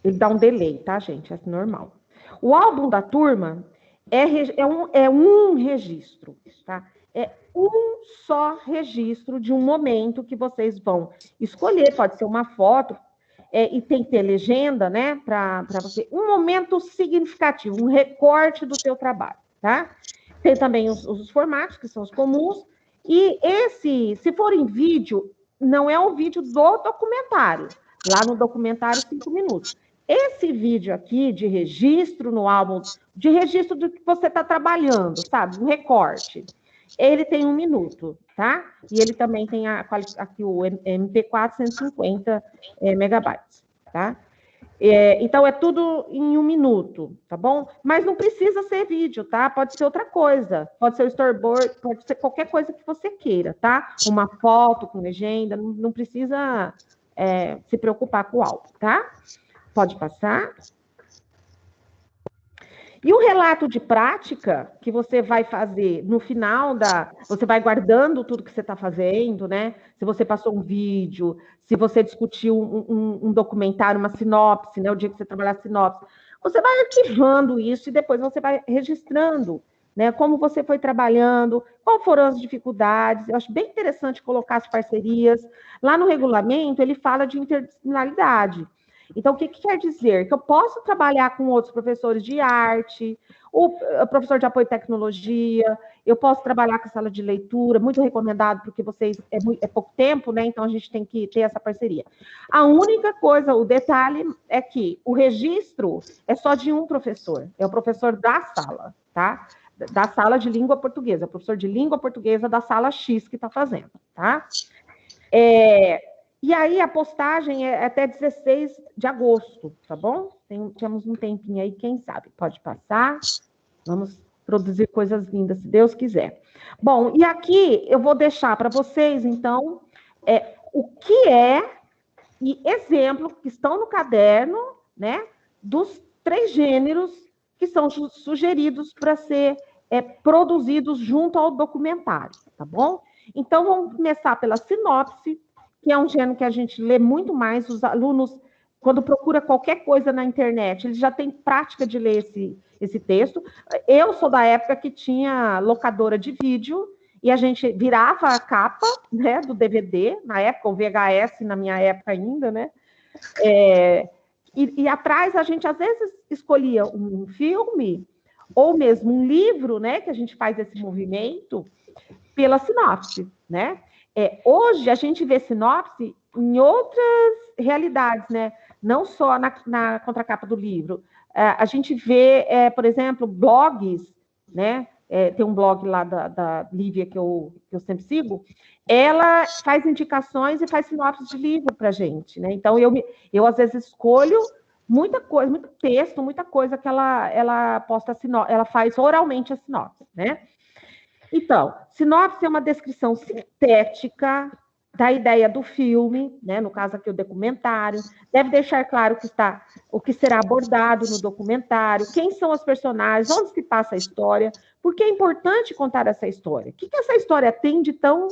Ele dá um delay, tá, gente? É normal. O álbum da turma é um registro, tá? É um só registro de um momento que vocês vão escolher, pode ser uma foto, e tem que ter legenda, né, para você, um momento significativo, um recorte do seu trabalho, tá? Tem também os formatos, que são os comuns, e se for em vídeo, não é um vídeo do documentário, lá no documentário 5 minutos. Esse vídeo aqui de registro no álbum, de registro do que você está trabalhando, sabe, um recorte, ele tem 1 minuto, tá? E ele também tem aqui o MP4 150 megabytes, tá? Então, é tudo em 1 minuto, tá bom? Mas não precisa ser vídeo, tá? Pode ser outra coisa. Pode ser o storyboard, pode ser qualquer coisa que você queira, tá? Uma foto com legenda, não precisa se preocupar com o álbum, tá? Pode passar. E o relato de prática que você vai fazer no final você vai guardando tudo que você está fazendo, né? Se você passou um vídeo, se você discutiu um documentário, uma sinopse, né? O dia que você trabalhar a sinopse, você vai arquivando isso e depois você vai registrando, né? Como você foi trabalhando, quais foram as dificuldades. Eu acho bem interessante colocar as parcerias. Lá no regulamento, ele fala de interdisciplinaridade. Então, o que quer dizer? Que eu posso trabalhar com outros professores de arte, o professor de apoio à tecnologia, eu posso trabalhar com a sala de leitura, muito recomendado, porque vocês é pouco tempo, né? Então, a gente tem que ter essa parceria. A única coisa, o detalhe, é que o registro é só de um professor, é o professor da sala, tá? Da sala de língua portuguesa, o professor de língua portuguesa da sala X que está fazendo, tá? E aí, a postagem é até 16 de agosto, tá bom? Temos um tempinho aí, quem sabe? Pode passar. Vamos produzir coisas lindas, se Deus quiser. Bom, e aqui eu vou deixar para vocês, então, o que e exemplo que estão no caderno, né? Dos 3 gêneros que são sugeridos para ser produzidos junto ao documentário, tá bom? Então, vamos começar pela sinopse, que é um gênero que a gente lê muito mais. Os alunos, quando procura qualquer coisa na internet, eles já têm prática de ler esse texto. Eu sou da época que tinha locadora de vídeo, e a gente virava a capa, né, do DVD, na época, o VHS, na minha época ainda, né? E atrás a gente, às vezes, escolhia um filme, ou mesmo um livro, né, que a gente faz esse movimento, pela sinopse, né? Hoje, a gente vê sinopse em outras realidades, né? Não só na contracapa do livro. A gente vê, por exemplo, blogs, né? Tem um blog lá da Lívia que eu sempre sigo. Ela faz indicações e faz sinopse de livro para a gente, né? Então, eu às vezes escolho muita coisa, muito texto, muita coisa que ela posta, ela faz oralmente a sinopse, né? Então, sinopse é uma descrição sintética da ideia do filme, né? No caso aqui o documentário, deve deixar claro o que será abordado no documentário, quem são os personagens, onde se passa a história, por que é importante contar essa história, o que essa história tem de tão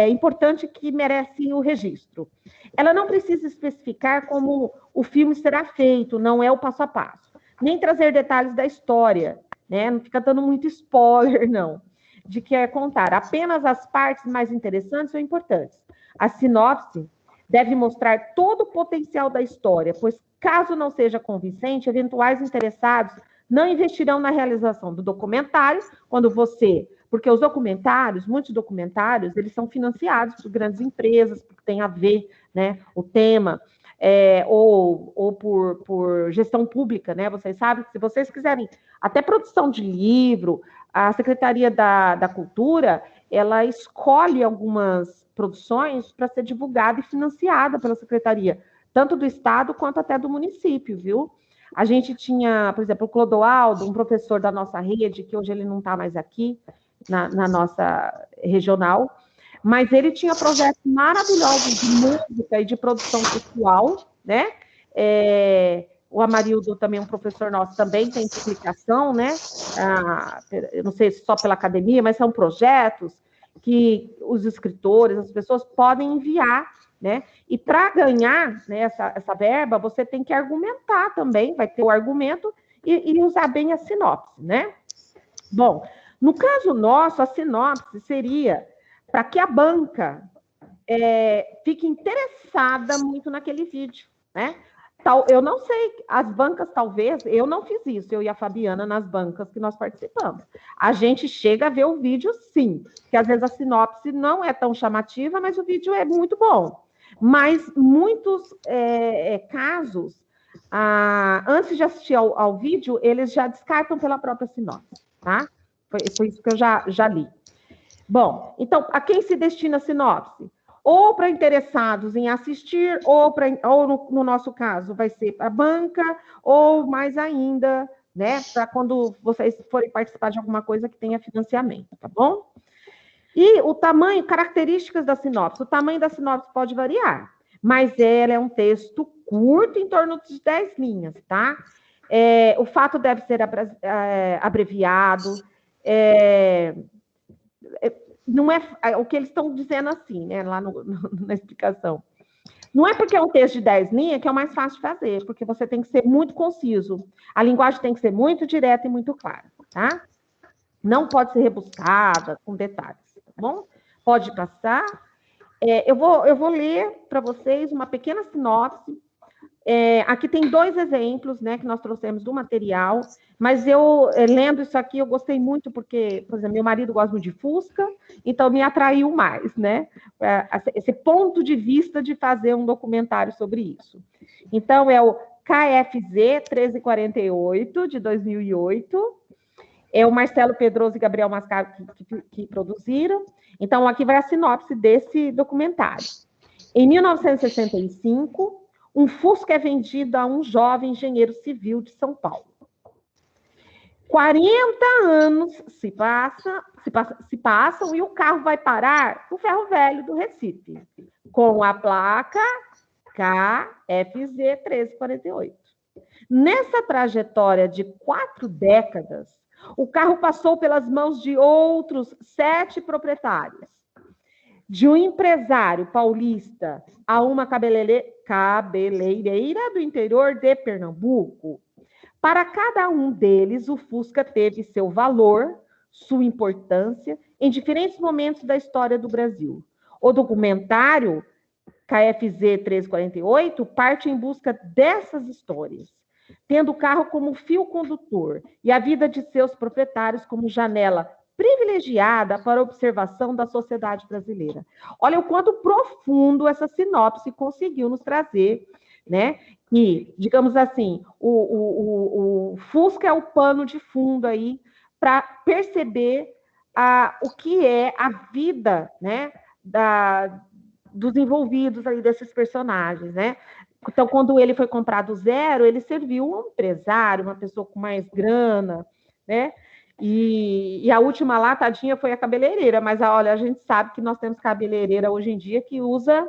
importante que merece o registro. Ela não precisa especificar como o filme será feito, não é o passo a passo, nem trazer detalhes da história, né? Não fica dando muito spoiler, não, de que é contar. Apenas as partes mais interessantes ou importantes. A sinopse deve mostrar todo o potencial da história, pois, caso não seja convincente, eventuais interessados não investirão na realização do documentário, porque os documentários, muitos documentários, eles são financiados por grandes empresas, porque tem a ver, né, o tema. ou por gestão pública, né? Vocês sabem que se vocês quiserem, até produção de livro, a Secretaria da Cultura, ela escolhe algumas produções para ser divulgada e financiada pela Secretaria, tanto do Estado quanto até do município, viu? A gente tinha, por exemplo, o Clodoaldo, um professor da nossa rede, que hoje ele não está mais aqui, na nossa regional, mas ele tinha projetos maravilhosos de música e de produção cultural, né? O Amarildo também, um professor nosso, também tem publicação, né? Eu não sei se só pela academia, mas são projetos que os escritores, as pessoas podem enviar, né? E para ganhar, né, essa verba, você tem que argumentar também, vai ter o argumento e usar bem a sinopse, né? Bom, no caso nosso, a sinopse seria para que a banca fique interessada muito naquele vídeo, né? Eu não sei, as bancas talvez, eu não fiz isso, eu e a Fabiana nas bancas que nós participamos. A gente chega a ver o vídeo, sim, que às vezes a sinopse não é tão chamativa, mas o vídeo é muito bom. Mas muitos casos, antes de assistir ao vídeo, eles já descartam pela própria sinopse, tá? Foi isso que eu já li. Bom, então, a quem se destina a sinopse? Ou para interessados em assistir, ou no nosso caso, vai ser para a banca, ou mais ainda, né, para quando vocês forem participar de alguma coisa que tenha financiamento, tá bom? E o tamanho, características da sinopse. O tamanho da sinopse pode variar, mas ela é um texto curto, em torno de 10 linhas, tá? O fato deve ser abreviado, não é o que eles estão dizendo assim, né, lá na explicação. Não é porque é um texto de 10 linhas que é o mais fácil de fazer, porque você tem que ser muito conciso. A linguagem tem que ser muito direta e muito clara, tá? Não pode ser rebuscada, com detalhes, tá bom? Pode passar. Eu vou ler para vocês uma pequena sinopse. Aqui tem 2 exemplos, né, que nós trouxemos do material, mas eu, lendo isso aqui, eu gostei muito, porque, por exemplo, meu marido gosta muito de Fusca, então me atraiu mais, né, esse ponto de vista de fazer um documentário sobre isso. Então, é o KFZ 1348, de 2008, é o Marcelo Pedroso e Gabriel Mascaro que produziram. Então, aqui vai a sinopse desse documentário. Em 1965, um Fusca é vendido a um jovem engenheiro civil de São Paulo. 40 anos se passam e o carro vai parar no ferro velho do Recife, com a placa KFZ 1348. Nessa trajetória de 4 décadas, o carro passou pelas mãos de outros 7 proprietários, de um empresário paulista a uma cabeleireira do interior de Pernambuco. Para cada um deles, o Fusca teve seu valor, sua importância, em diferentes momentos da história do Brasil. O documentário KFZ 1348 parte em busca dessas histórias, tendo o carro como fio condutor e a vida de seus proprietários como janela privilegiada para a observação da sociedade brasileira. Olha o quanto profundo essa sinopse conseguiu nos trazer, né? E, digamos assim, o Fusca é o pano de fundo aí para perceber o que é a vida, né, dos envolvidos aí desses personagens, né? Então, quando ele foi comprado zero, ele serviu um empresário, uma pessoa com mais grana, né? E a última lá, tadinha, foi a cabeleireira, mas olha, a gente sabe que nós temos cabeleireira hoje em dia que usa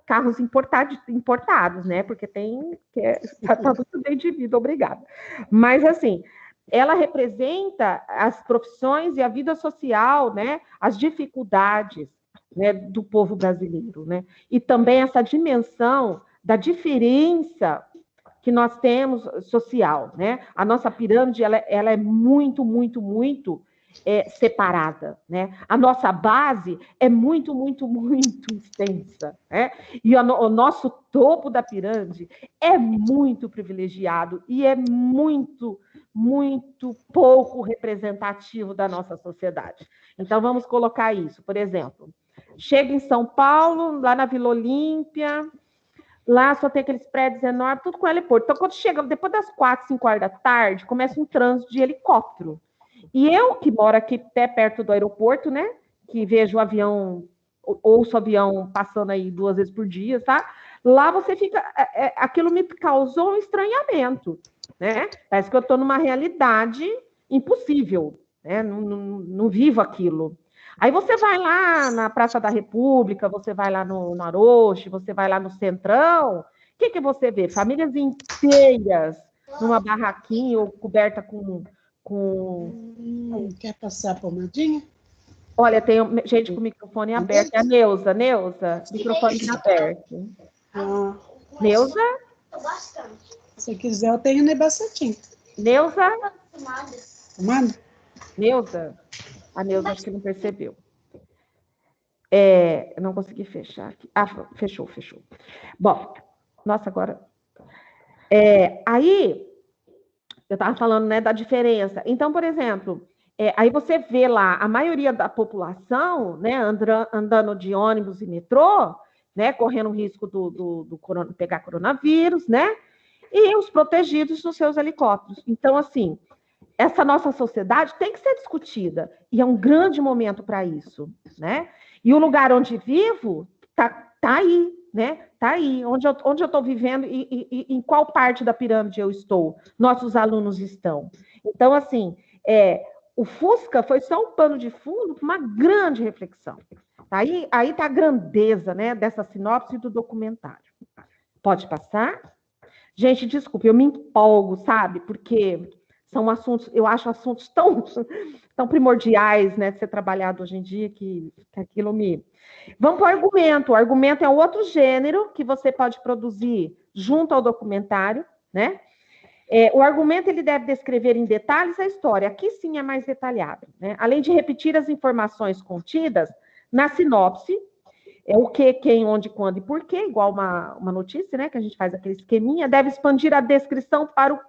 carros importados, né? Porque tá tudo bem de vida, obrigada. Mas, assim, ela representa as profissões e a vida social, né? As dificuldades, né, do povo brasileiro, né? E também essa dimensão da diferença que nós temos social, né? A nossa pirâmide, ela é muito, muito, muito separada, né? A nossa base é muito, muito, muito extensa, né? E o nosso topo da pirâmide é muito privilegiado e é muito, muito pouco representativo da nossa sociedade. Então, vamos colocar isso. Por exemplo, chega em São Paulo, lá na Vila Olímpia, Lá só tem aqueles prédios enormes, tudo com heliporto. Então, quando chega, depois das 4, 5 horas da tarde, começa um trânsito de helicóptero. E eu, que moro aqui até perto do aeroporto, né? Que vejo o avião, ouço o avião passando aí 2 vezes por dia, tá? Lá você fica... aquilo me causou um estranhamento, né? Parece que eu estou numa realidade impossível, né? Não vivo aquilo. Aí você vai lá na Praça da República, você vai lá no Aroche, você vai lá no Centrão, o que você vê? Famílias inteiras numa barraquinha ou coberta com... Quer passar a pomadinha? Olha, tem gente com o microfone aberto. É a Neuza, microfone aberto. Neuza? Se quiser, eu tenho nebacetim. Neuza? Tomada? Neuza? A Neuza acho que não percebeu. Eu não consegui fechar aqui. Ah, fechou. Bom, nossa, agora... aí, eu estava falando, né, da diferença. Então, por exemplo, aí você vê lá a maioria da população, né, andando de ônibus e metrô, né, correndo o risco do pegar coronavírus, né, e os protegidos nos seus helicópteros. Então, assim, essa nossa sociedade tem que ser discutida, e é um grande momento para isso, né? E o lugar onde vivo tá aí, né? Tá aí, onde eu estou vivendo e em qual parte da pirâmide eu estou, nossos alunos estão. Então, assim, o Fusca foi só um pano de fundo para uma grande reflexão. Aí tá a grandeza, né, dessa sinopse do documentário. Pode passar? Gente, desculpe, eu me empolgo, sabe? Porque são assuntos, eu acho assuntos tão primordiais, né, de ser trabalhado hoje em dia, que aquilo me... Vamos para o argumento. O argumento é outro gênero que você pode produzir junto ao documentário, né? O argumento, ele deve descrever em detalhes a história. Aqui sim é mais detalhado, né? Além de repetir as informações contidas na sinopse, o que, quem, onde, quando e porquê, igual uma notícia, né, que a gente faz aquele esqueminha, deve expandir a descrição para o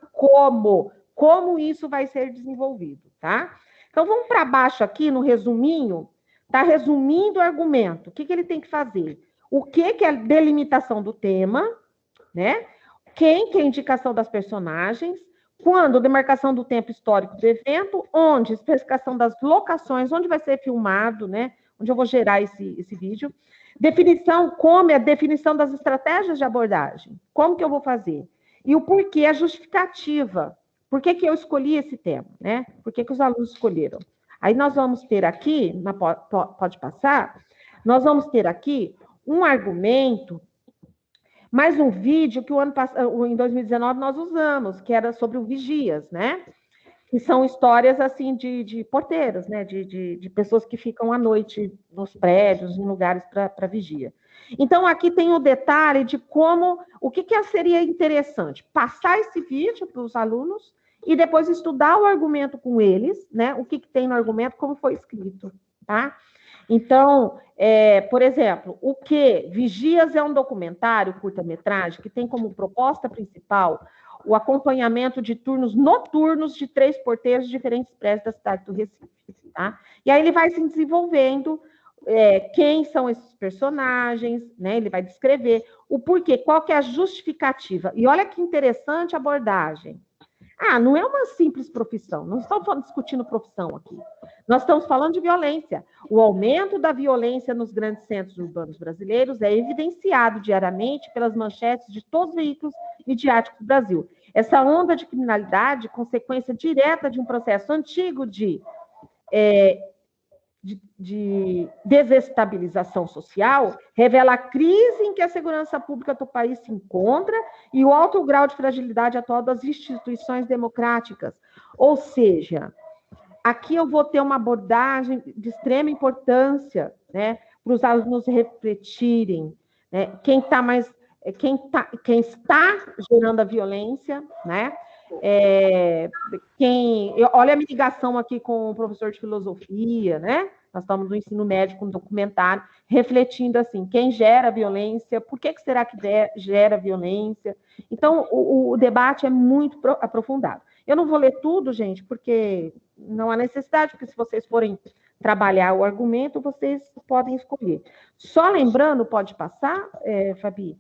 como isso vai ser desenvolvido, tá? Então, vamos para baixo aqui, no resuminho, tá resumindo o argumento. O que ele tem que fazer? O que é a delimitação do tema, né? Quem que é a indicação das personagens, quando, demarcação do tempo histórico do evento, onde, especificação das locações, onde vai ser filmado, né? Onde eu vou gerar esse vídeo. Definição, como é a definição das estratégias de abordagem. Como que eu vou fazer? E o porquê, a justificativa. Por que eu escolhi esse tema, né? Por que os alunos escolheram? Aí nós vamos ter aqui, pode passar, nós vamos ter aqui um argumento, mais um vídeo que em 2019 nós usamos, que era sobre o Vigias, né? Que são histórias, assim, de porteiros, né? De pessoas que ficam à noite nos prédios, em lugares para vigia. Então, aqui tem o detalhe de como, o que seria interessante? Passar esse vídeo para os alunos e depois estudar o argumento com eles, né? O que tem no argumento, como foi escrito, tá? Então, por exemplo, o que Vigias é um documentário, curta-metragem, que tem como proposta principal o acompanhamento de turnos noturnos de 3 porteiros de diferentes prédios da cidade do Recife, tá? E aí ele vai se desenvolvendo quem são esses personagens, né? Ele vai descrever o porquê, qual que é a justificativa. E olha que interessante a abordagem. Não é uma simples profissão, não estamos discutindo profissão aqui. Nós estamos falando de violência. O aumento da violência nos grandes centros urbanos brasileiros é evidenciado diariamente pelas manchetes de todos os veículos midiáticos do Brasil. Essa onda de criminalidade, consequência direta de um processo antigo de desestabilização social, revela a crise em que a segurança pública do país se encontra e o alto grau de fragilidade atual das instituições democráticas. Ou seja, aqui eu vou ter uma abordagem de extrema importância, né, para os alunos refletirem, né, quem está gerando a violência, né? Olha a minha ligação aqui com o professor de filosofia, né? Nós estamos no ensino médio com um documentário, refletindo assim, quem gera violência, por que será que gera violência? Então, o debate é muito aprofundado. Eu não vou ler tudo, gente, porque não há necessidade, porque se vocês forem trabalhar o argumento, vocês podem escolher. Só lembrando, pode passar, Fabi?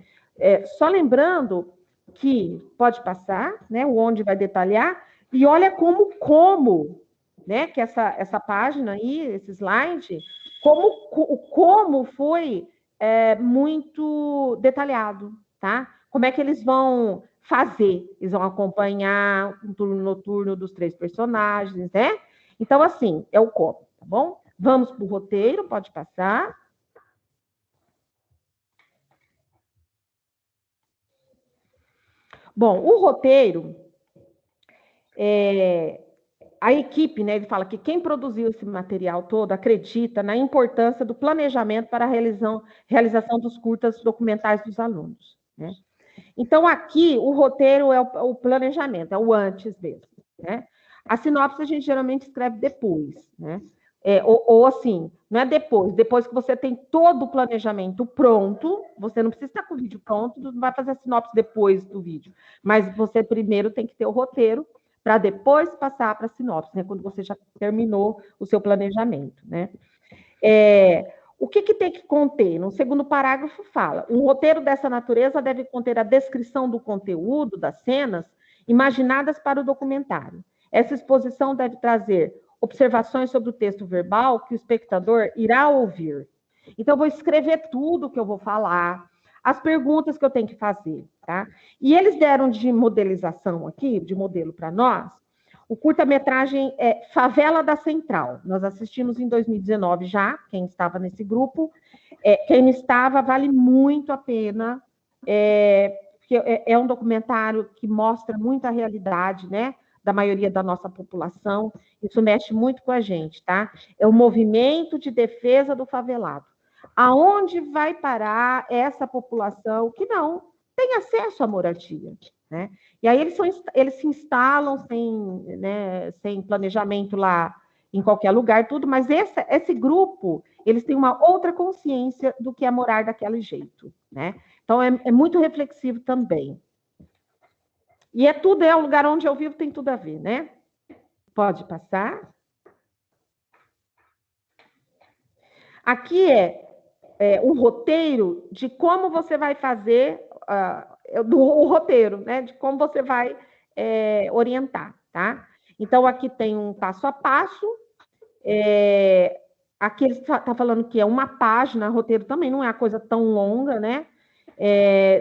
Só lembrando que pode passar, né? O onde vai detalhar, e olha como, né? Que essa página aí, esse slide, como foi muito detalhado, tá? Como é que eles vão fazer? Eles vão acompanhar um turno noturno dos 3 personagens, né? Então, assim, é o como, tá bom? Vamos para o roteiro, pode passar. Bom, o roteiro, a equipe, né, ele fala que quem produziu esse material todo acredita na importância do planejamento para a realização dos curtas documentais dos alunos, né? Então, aqui, o roteiro é o planejamento, é o antes mesmo, né? A sinopse a gente geralmente escreve depois, né? Ou assim, não é depois que você tem todo o planejamento pronto, você não precisa estar com o vídeo pronto, não vai fazer a sinopse depois do vídeo, mas você primeiro tem que ter o roteiro para depois passar para a sinopse, né? Quando você já terminou o seu planejamento, né? O que tem que conter? No segundo parágrafo fala, um roteiro dessa natureza deve conter a descrição do conteúdo das cenas imaginadas para o documentário. Essa exposição deve trazer observações sobre o texto verbal que o espectador irá ouvir. Então, eu vou escrever tudo que eu vou falar, as perguntas que eu tenho que fazer, tá? E eles deram de modelização aqui, de modelo para nós, o curta-metragem é Favela da Central. Nós assistimos em 2019 já, quem estava nesse grupo. Quem não estava, vale muito a pena, porque é um documentário que mostra muita realidade, né, da maioria da nossa população. Isso mexe muito com a gente, tá? É o movimento de defesa do favelado. Aonde vai parar essa população que não tem acesso à moradia, né? E aí eles se instalam sem planejamento lá em qualquer lugar, tudo, mas esse grupo, eles têm uma outra consciência do que é morar daquele jeito, né? Então, é muito reflexivo também. E é o lugar onde eu vivo tem tudo a ver, né? Pode passar. Aqui um roteiro de como você vai fazer o roteiro, né? De como você vai orientar, tá? Então, aqui tem um passo a passo. Aqui ele está falando que é uma página, roteiro também não é uma coisa tão longa, né?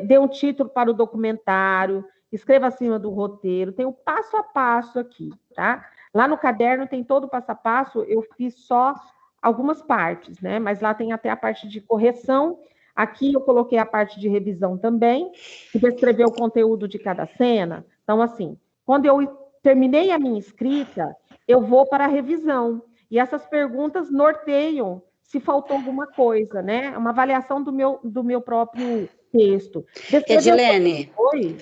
Dê um título para o documentário, escreva acima do roteiro, tem o passo a passo aqui, tá? Lá no caderno tem todo o passo a passo, eu fiz só algumas partes, né? Mas lá tem até a parte de correção. Aqui eu coloquei a parte de revisão também, que descreveu o conteúdo de cada cena. Então, assim, quando eu terminei a minha escrita, eu vou para a revisão. E essas perguntas norteiam se faltou alguma coisa, né? Uma avaliação do meu próprio texto. Edilene, Oi?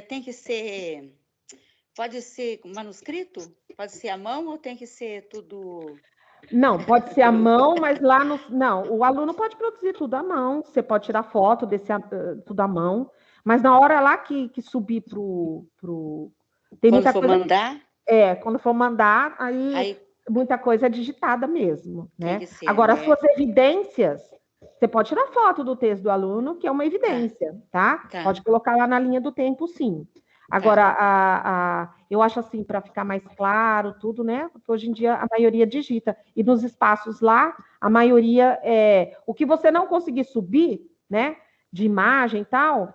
tem que ser... Pode ser manuscrito? Pode ser à mão ou tem que ser tudo... Não, pode ser à mão, mas lá no... Não, o aluno pode produzir tudo à mão, você pode tirar foto desse tudo à mão, mas na hora lá que subir pro... Tem quando muita for coisa... mandar? Quando for mandar, aí muita coisa é digitada mesmo, né? Tem que ser, agora, as suas evidências, você pode tirar foto do texto do aluno, que é uma evidência, tá? Pode colocar lá na linha do tempo, sim. Agora, eu acho assim, para ficar mais claro, tudo, né? Porque hoje em dia a maioria digita. E nos espaços lá, a maioria o que você não conseguir subir, né? De imagem e tal,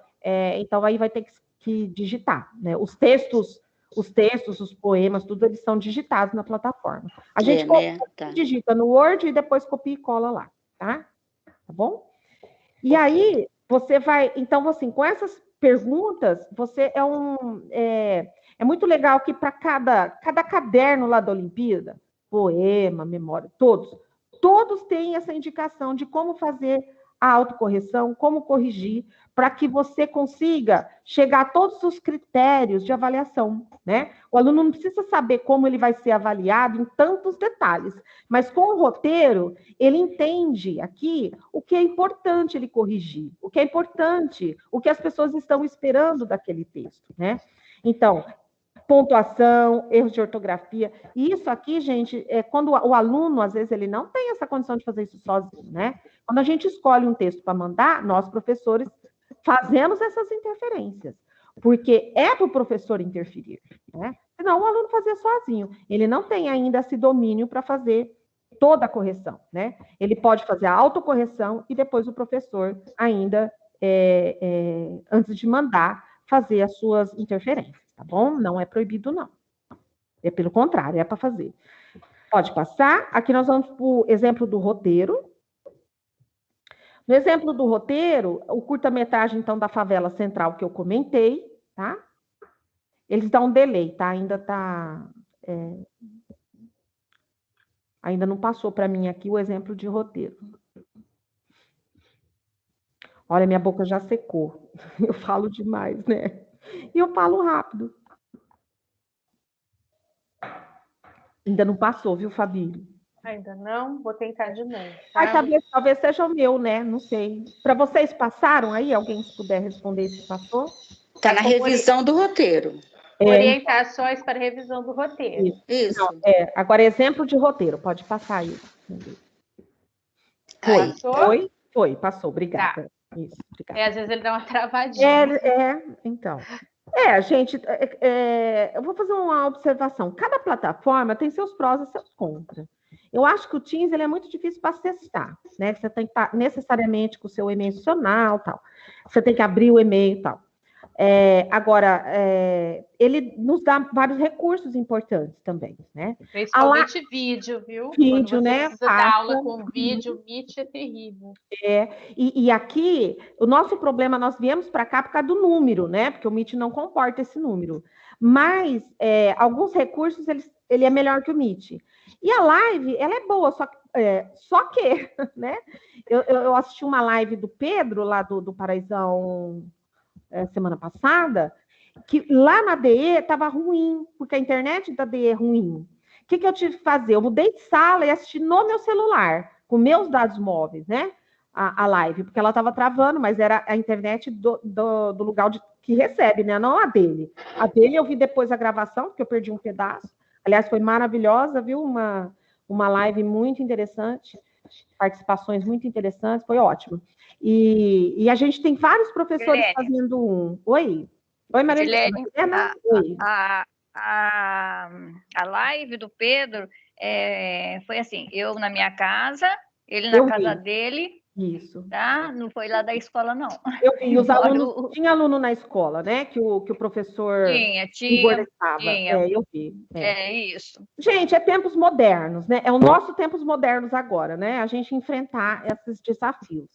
então aí vai ter que digitar, né? Os textos, os poemas, tudo, eles são digitados na plataforma. A gente digita no Word e depois copia e cola lá, tá? Tá bom? E aí, você vai... Então, assim, com essas perguntas, você é muito legal que para cada caderno lá da Olimpíada, poema, memória, todos têm essa indicação de como fazer a autocorreção, como corrigir, para que você consiga chegar a todos os critérios de avaliação, né? O aluno não precisa saber como ele vai ser avaliado em tantos detalhes, mas com o roteiro, ele entende aqui o que é importante ele corrigir, o que é importante, o que as pessoas estão esperando daquele texto, né? Então, pontuação, erros de ortografia. E isso aqui, gente, é quando o aluno, às vezes, ele não tem essa condição de fazer isso sozinho, né? Quando a gente escolhe um texto para mandar, nós, professores, fazemos essas interferências, porque é para o professor interferir, né? Senão o aluno fazia sozinho. Ele não tem ainda esse domínio para fazer toda a correção, né? Ele pode fazer a autocorreção e depois o professor ainda, antes de mandar, fazer as suas interferências, tá bom? Não é proibido, não. É pelo contrário, é para fazer. Pode passar. Aqui nós vamos para o exemplo do roteiro. No exemplo do roteiro, o curta-metragem, então, da Favela Central que eu comentei, tá? Eles dão um delay, tá? Ainda não passou para mim aqui o exemplo de roteiro. Olha, minha boca já secou. Eu falo demais, né? E eu falo rápido. Ainda não passou, viu, Fabi? Ainda não? Vou tentar de novo. Tá? Talvez seja o meu, né? Não sei. Para vocês passaram aí? Alguém se puder responder se passou? Está na revisão do roteiro. Orientações para revisão do roteiro. Isso. Não, agora, exemplo de roteiro. Pode passar aí. Foi, passou. Obrigada. Tá. Isso, obrigada. Às vezes ele dá uma travadinha. Então. Gente, eu vou fazer uma observação. Cada plataforma tem seus prós e seus contras. Eu acho que o Teams ele é muito difícil para acessar, né? Você tem que estar necessariamente com o seu e-mail institucional, tal. Você tem que abrir o e-mail e tal. Agora, ele nos dá vários recursos importantes também, né? Principalmente vídeo, viu? Vídeo, quando você né? precisa dar aula com vídeo, Meet é terrível. E aqui, o nosso problema, nós viemos para cá por causa do número, né? Porque o Meet não comporta esse número. Mas, alguns recursos, ele é melhor que o Meet. E a live, ela é boa, só que né? Eu assisti uma live do Pedro, lá do Paraisão, semana passada, que lá na DE estava ruim, porque a internet da DE é ruim. O que eu tive que fazer? Eu mudei de sala e assisti no meu celular, com meus dados móveis, né? A live, porque ela estava travando, mas era a internet do lugar que recebe, né? Não a dele. A dele eu vi depois a gravação, porque eu perdi um pedaço. Aliás, foi maravilhosa, viu? Uma live muito interessante, participações muito interessantes, foi ótimo. E a gente tem vários professores fazendo um. Oi, Maria Helena. A live do Pedro foi assim, eu na minha casa, ele na casa dele. Isso. Tá? Não foi lá da escola, não. Eu vi, os alunos, tinha aluno na escola, né? Que o professor tinha. Eu vi. Isso. Gente, é tempos modernos, né? É o nosso tempos modernos agora, né? A gente enfrentar esses desafios.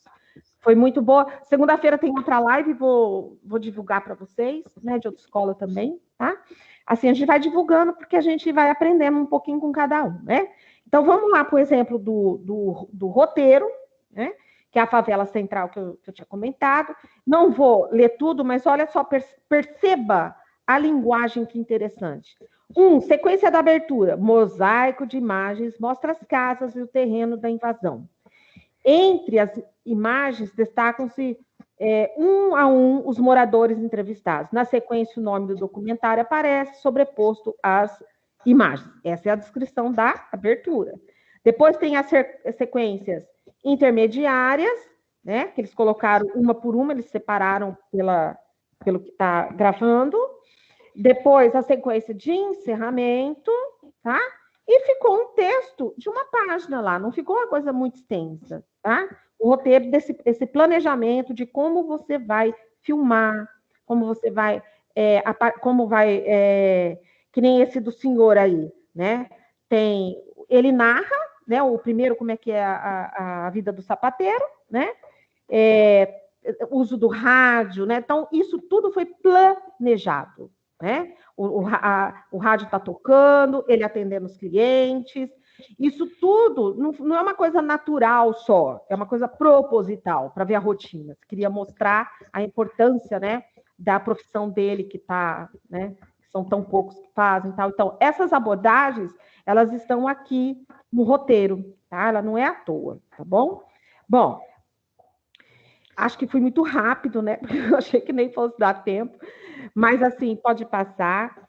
Foi muito boa. Segunda-feira tem outra live, vou divulgar para vocês, né? De outra escola também, tá? Assim, a gente vai divulgando, porque a gente vai aprendendo um pouquinho com cada um, né? Então, vamos lá, por exemplo, do roteiro, né? Que é a Favela Central que eu tinha comentado. Não vou ler tudo, mas olha só, perceba a linguagem que interessante. Sequência da abertura. Mosaico de imagens mostra as casas e o terreno da invasão. Entre as imagens, destacam-se um a um os moradores entrevistados. Na sequência, o nome do documentário aparece sobreposto às imagens. Essa é a descrição da abertura. Depois tem as sequências intermediárias, né? Que eles colocaram uma por uma, eles separaram pelo que está gravando. Depois, a sequência de encerramento, tá? E ficou um texto de uma página lá, não ficou uma coisa muito extensa, tá? O roteiro esse planejamento de como você vai filmar, como você vai, que nem esse do senhor aí, né? Ele narra, né? O primeiro, como é que é a vida do sapateiro, né? Uso do rádio, né? Então, isso tudo foi planejado, né? O rádio está tocando, ele atendendo os clientes. Isso tudo não é uma coisa natural só, é uma coisa proposital, para ver a rotina. Queria mostrar a importância, né, da profissão dele, que tá, né? São tão poucos que fazem, tal. Então, essas abordagens, elas estão aqui no roteiro, tá? Ela não é à toa, tá bom? Bom, acho que fui muito rápido, né? Porque eu achei que nem fosse dar tempo, mas assim, pode passar.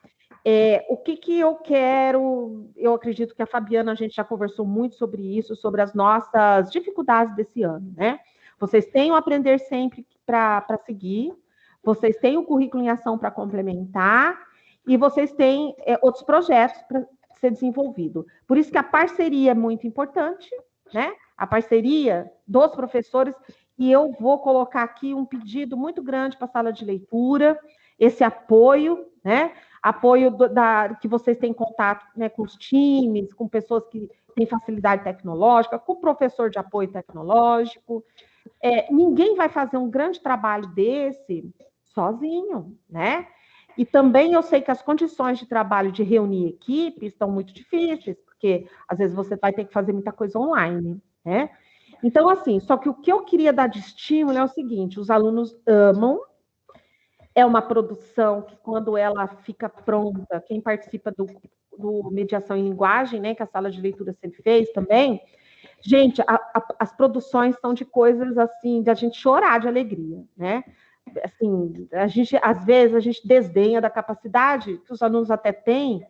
O que eu quero, eu acredito que a Fabiana, a gente já conversou muito sobre isso, sobre as nossas dificuldades desse ano, né? Vocês têm o Aprender Sempre para seguir, vocês têm o Currículo em Ação para complementar, e vocês têm outros projetos para ser desenvolvido. Por isso que a parceria é muito importante, né? A parceria dos professores, e eu vou colocar aqui um pedido muito grande para a sala de leitura, esse apoio, né? Apoio que vocês têm contato, né, com os times, com pessoas que têm facilidade tecnológica, com o professor de apoio tecnológico. Ninguém vai fazer um grande trabalho desse sozinho, né? E também eu sei que as condições de trabalho de reunir equipe estão muito difíceis, porque às vezes você vai ter que fazer muita coisa online, né? Então, assim, só que o que eu queria dar de estímulo é o seguinte: os alunos amam. É uma produção que, quando ela fica pronta, quem participa do Mediação em Linguagem, né, que a sala de leitura sempre fez também, gente, as produções são de coisas assim, de a gente chorar de alegria, né? Assim, às vezes a gente desdenha da capacidade que os alunos até têm,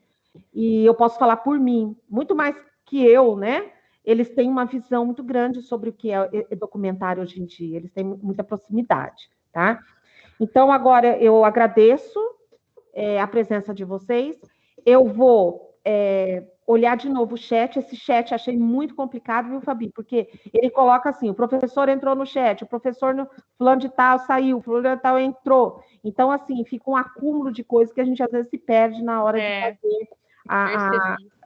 e eu posso falar por mim, muito mais que eu, né? Eles têm uma visão muito grande sobre o que é documentário hoje em dia, eles têm muita proximidade, tá? Então, agora eu agradeço a presença de vocês. Eu vou olhar de novo o chat. Esse chat achei muito complicado, viu, Fabi? Porque ele coloca assim: o professor entrou no chat, o professor fulano de tal saiu, fulano de tal entrou. Então, assim, fica um acúmulo de coisas que a gente às vezes se perde na hora de fazer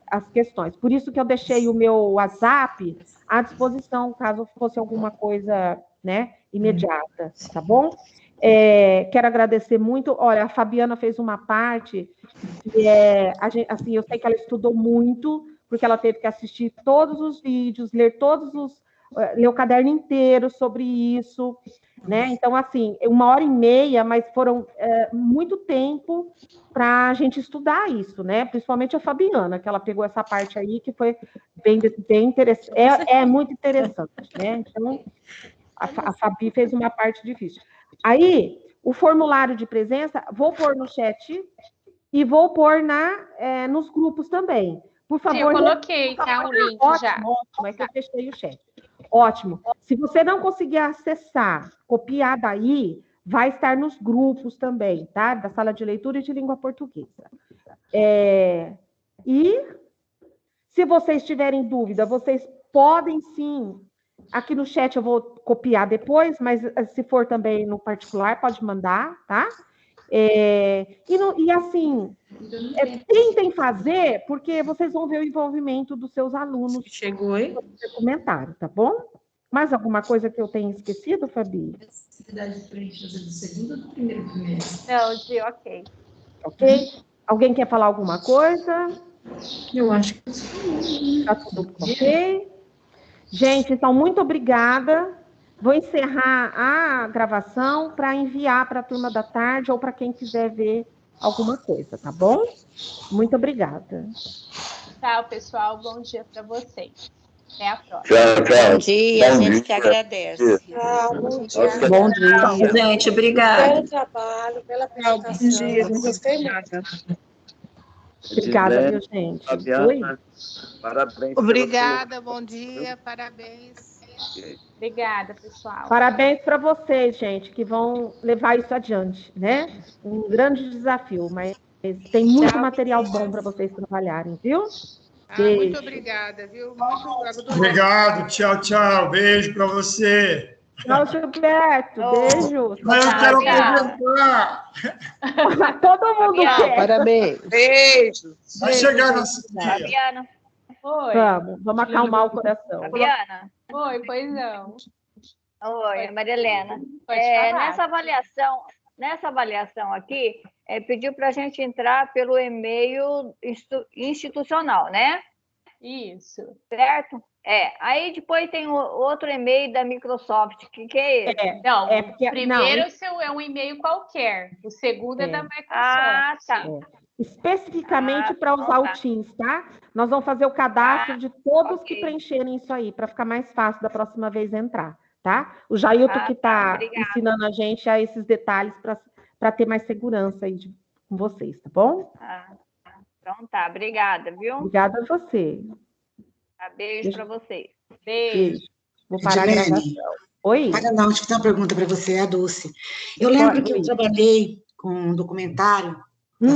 as questões. Por isso que eu deixei o meu WhatsApp à disposição, caso fosse alguma coisa, né, imediata, tá bom? Quero agradecer muito. Olha, a Fabiana fez uma parte que assim, eu sei que ela estudou muito, porque ela teve que assistir todos os vídeos, ler o caderno inteiro sobre isso, né? Então, assim, 1h30, mas foram muito tempo para a gente estudar isso, né? Principalmente a Fabiana, que ela pegou essa parte aí, que foi bem interessante. É muito interessante, né? Então, a Fabi fez uma parte difícil. Aí, o formulário de presença, vou pôr no chat e vou pôr nos grupos também. Por favor. Sim, eu coloquei, tá? O link já. Ótimo, é que eu fechei o chat. Ótimo. Se você não conseguir acessar, copiar daí, vai estar nos grupos também, tá? Da sala de leitura e de língua portuguesa. E, se vocês tiverem dúvida, vocês podem sim. Aqui no chat eu vou copiar depois, mas se for também no particular, pode mandar, tá? E assim, tentem fazer, porque vocês vão ver o envolvimento dos seus alunos. Chegou aí? No comentário, tá bom? Mais alguma coisa que eu tenha esquecido, Fabi? Atividade preenchida do segundo ou do primeiro trimestre? Não, de ok. Ok? Alguém quer falar alguma coisa? Eu acho que tá tudo ok. Gente, então, muito obrigada. Vou encerrar a gravação para enviar para a turma da tarde ou para quem quiser ver alguma coisa, tá bom? Muito obrigada. Tchau, pessoal. Bom dia para vocês. Até a próxima. Tchau, tchau. Bom dia, a gente que agradece. Tchau, bom dia. Bom dia, gente. Obrigada. Pelo trabalho, pela apresentação. Eu gostei muito. Obrigada, viu, gente? Fabiana, parabéns. Obrigada, bom dia, parabéns. Obrigada, pessoal. Parabéns para vocês, gente, que vão levar isso adiante, né? Um grande desafio, mas tem muito material bom para vocês trabalharem, viu? Muito obrigada, viu? Muito obrigado, tchau, tchau. Beijo para você. Tchau, Gilberto. Beijo. Eu quero apresentar. Todo mundo quer. Parabéns. Beijo. Vai chegar nosso dia. Fabiana. Oi. Vamos acalmar o coração. Fabiana. Oi, pois não. Oi, Maria Helena. Nessa avaliação aqui, pediu para a gente entrar pelo e-mail institucional, né? Isso. Certo? Aí depois tem outro e-mail da Microsoft. Que é esse? Não, primeiro é um e-mail qualquer. O segundo é da Microsoft. Ah, tá. Especificamente para usar o Teams, tá? Nós vamos fazer o cadastro de todos que preencherem isso aí, para ficar mais fácil da próxima vez entrar, tá? O Jailton que está ensinando a gente a esses detalhes para ter mais segurança aí com vocês, tá bom? Então tá, obrigada, viu? Obrigada a você. Tá, beijo para vocês. Beijo. Vou parar a gravação. Oi? Para não, deixa eu fazer uma pergunta para você, é a Dulce. Eu lembro que eu trabalhei com um documentário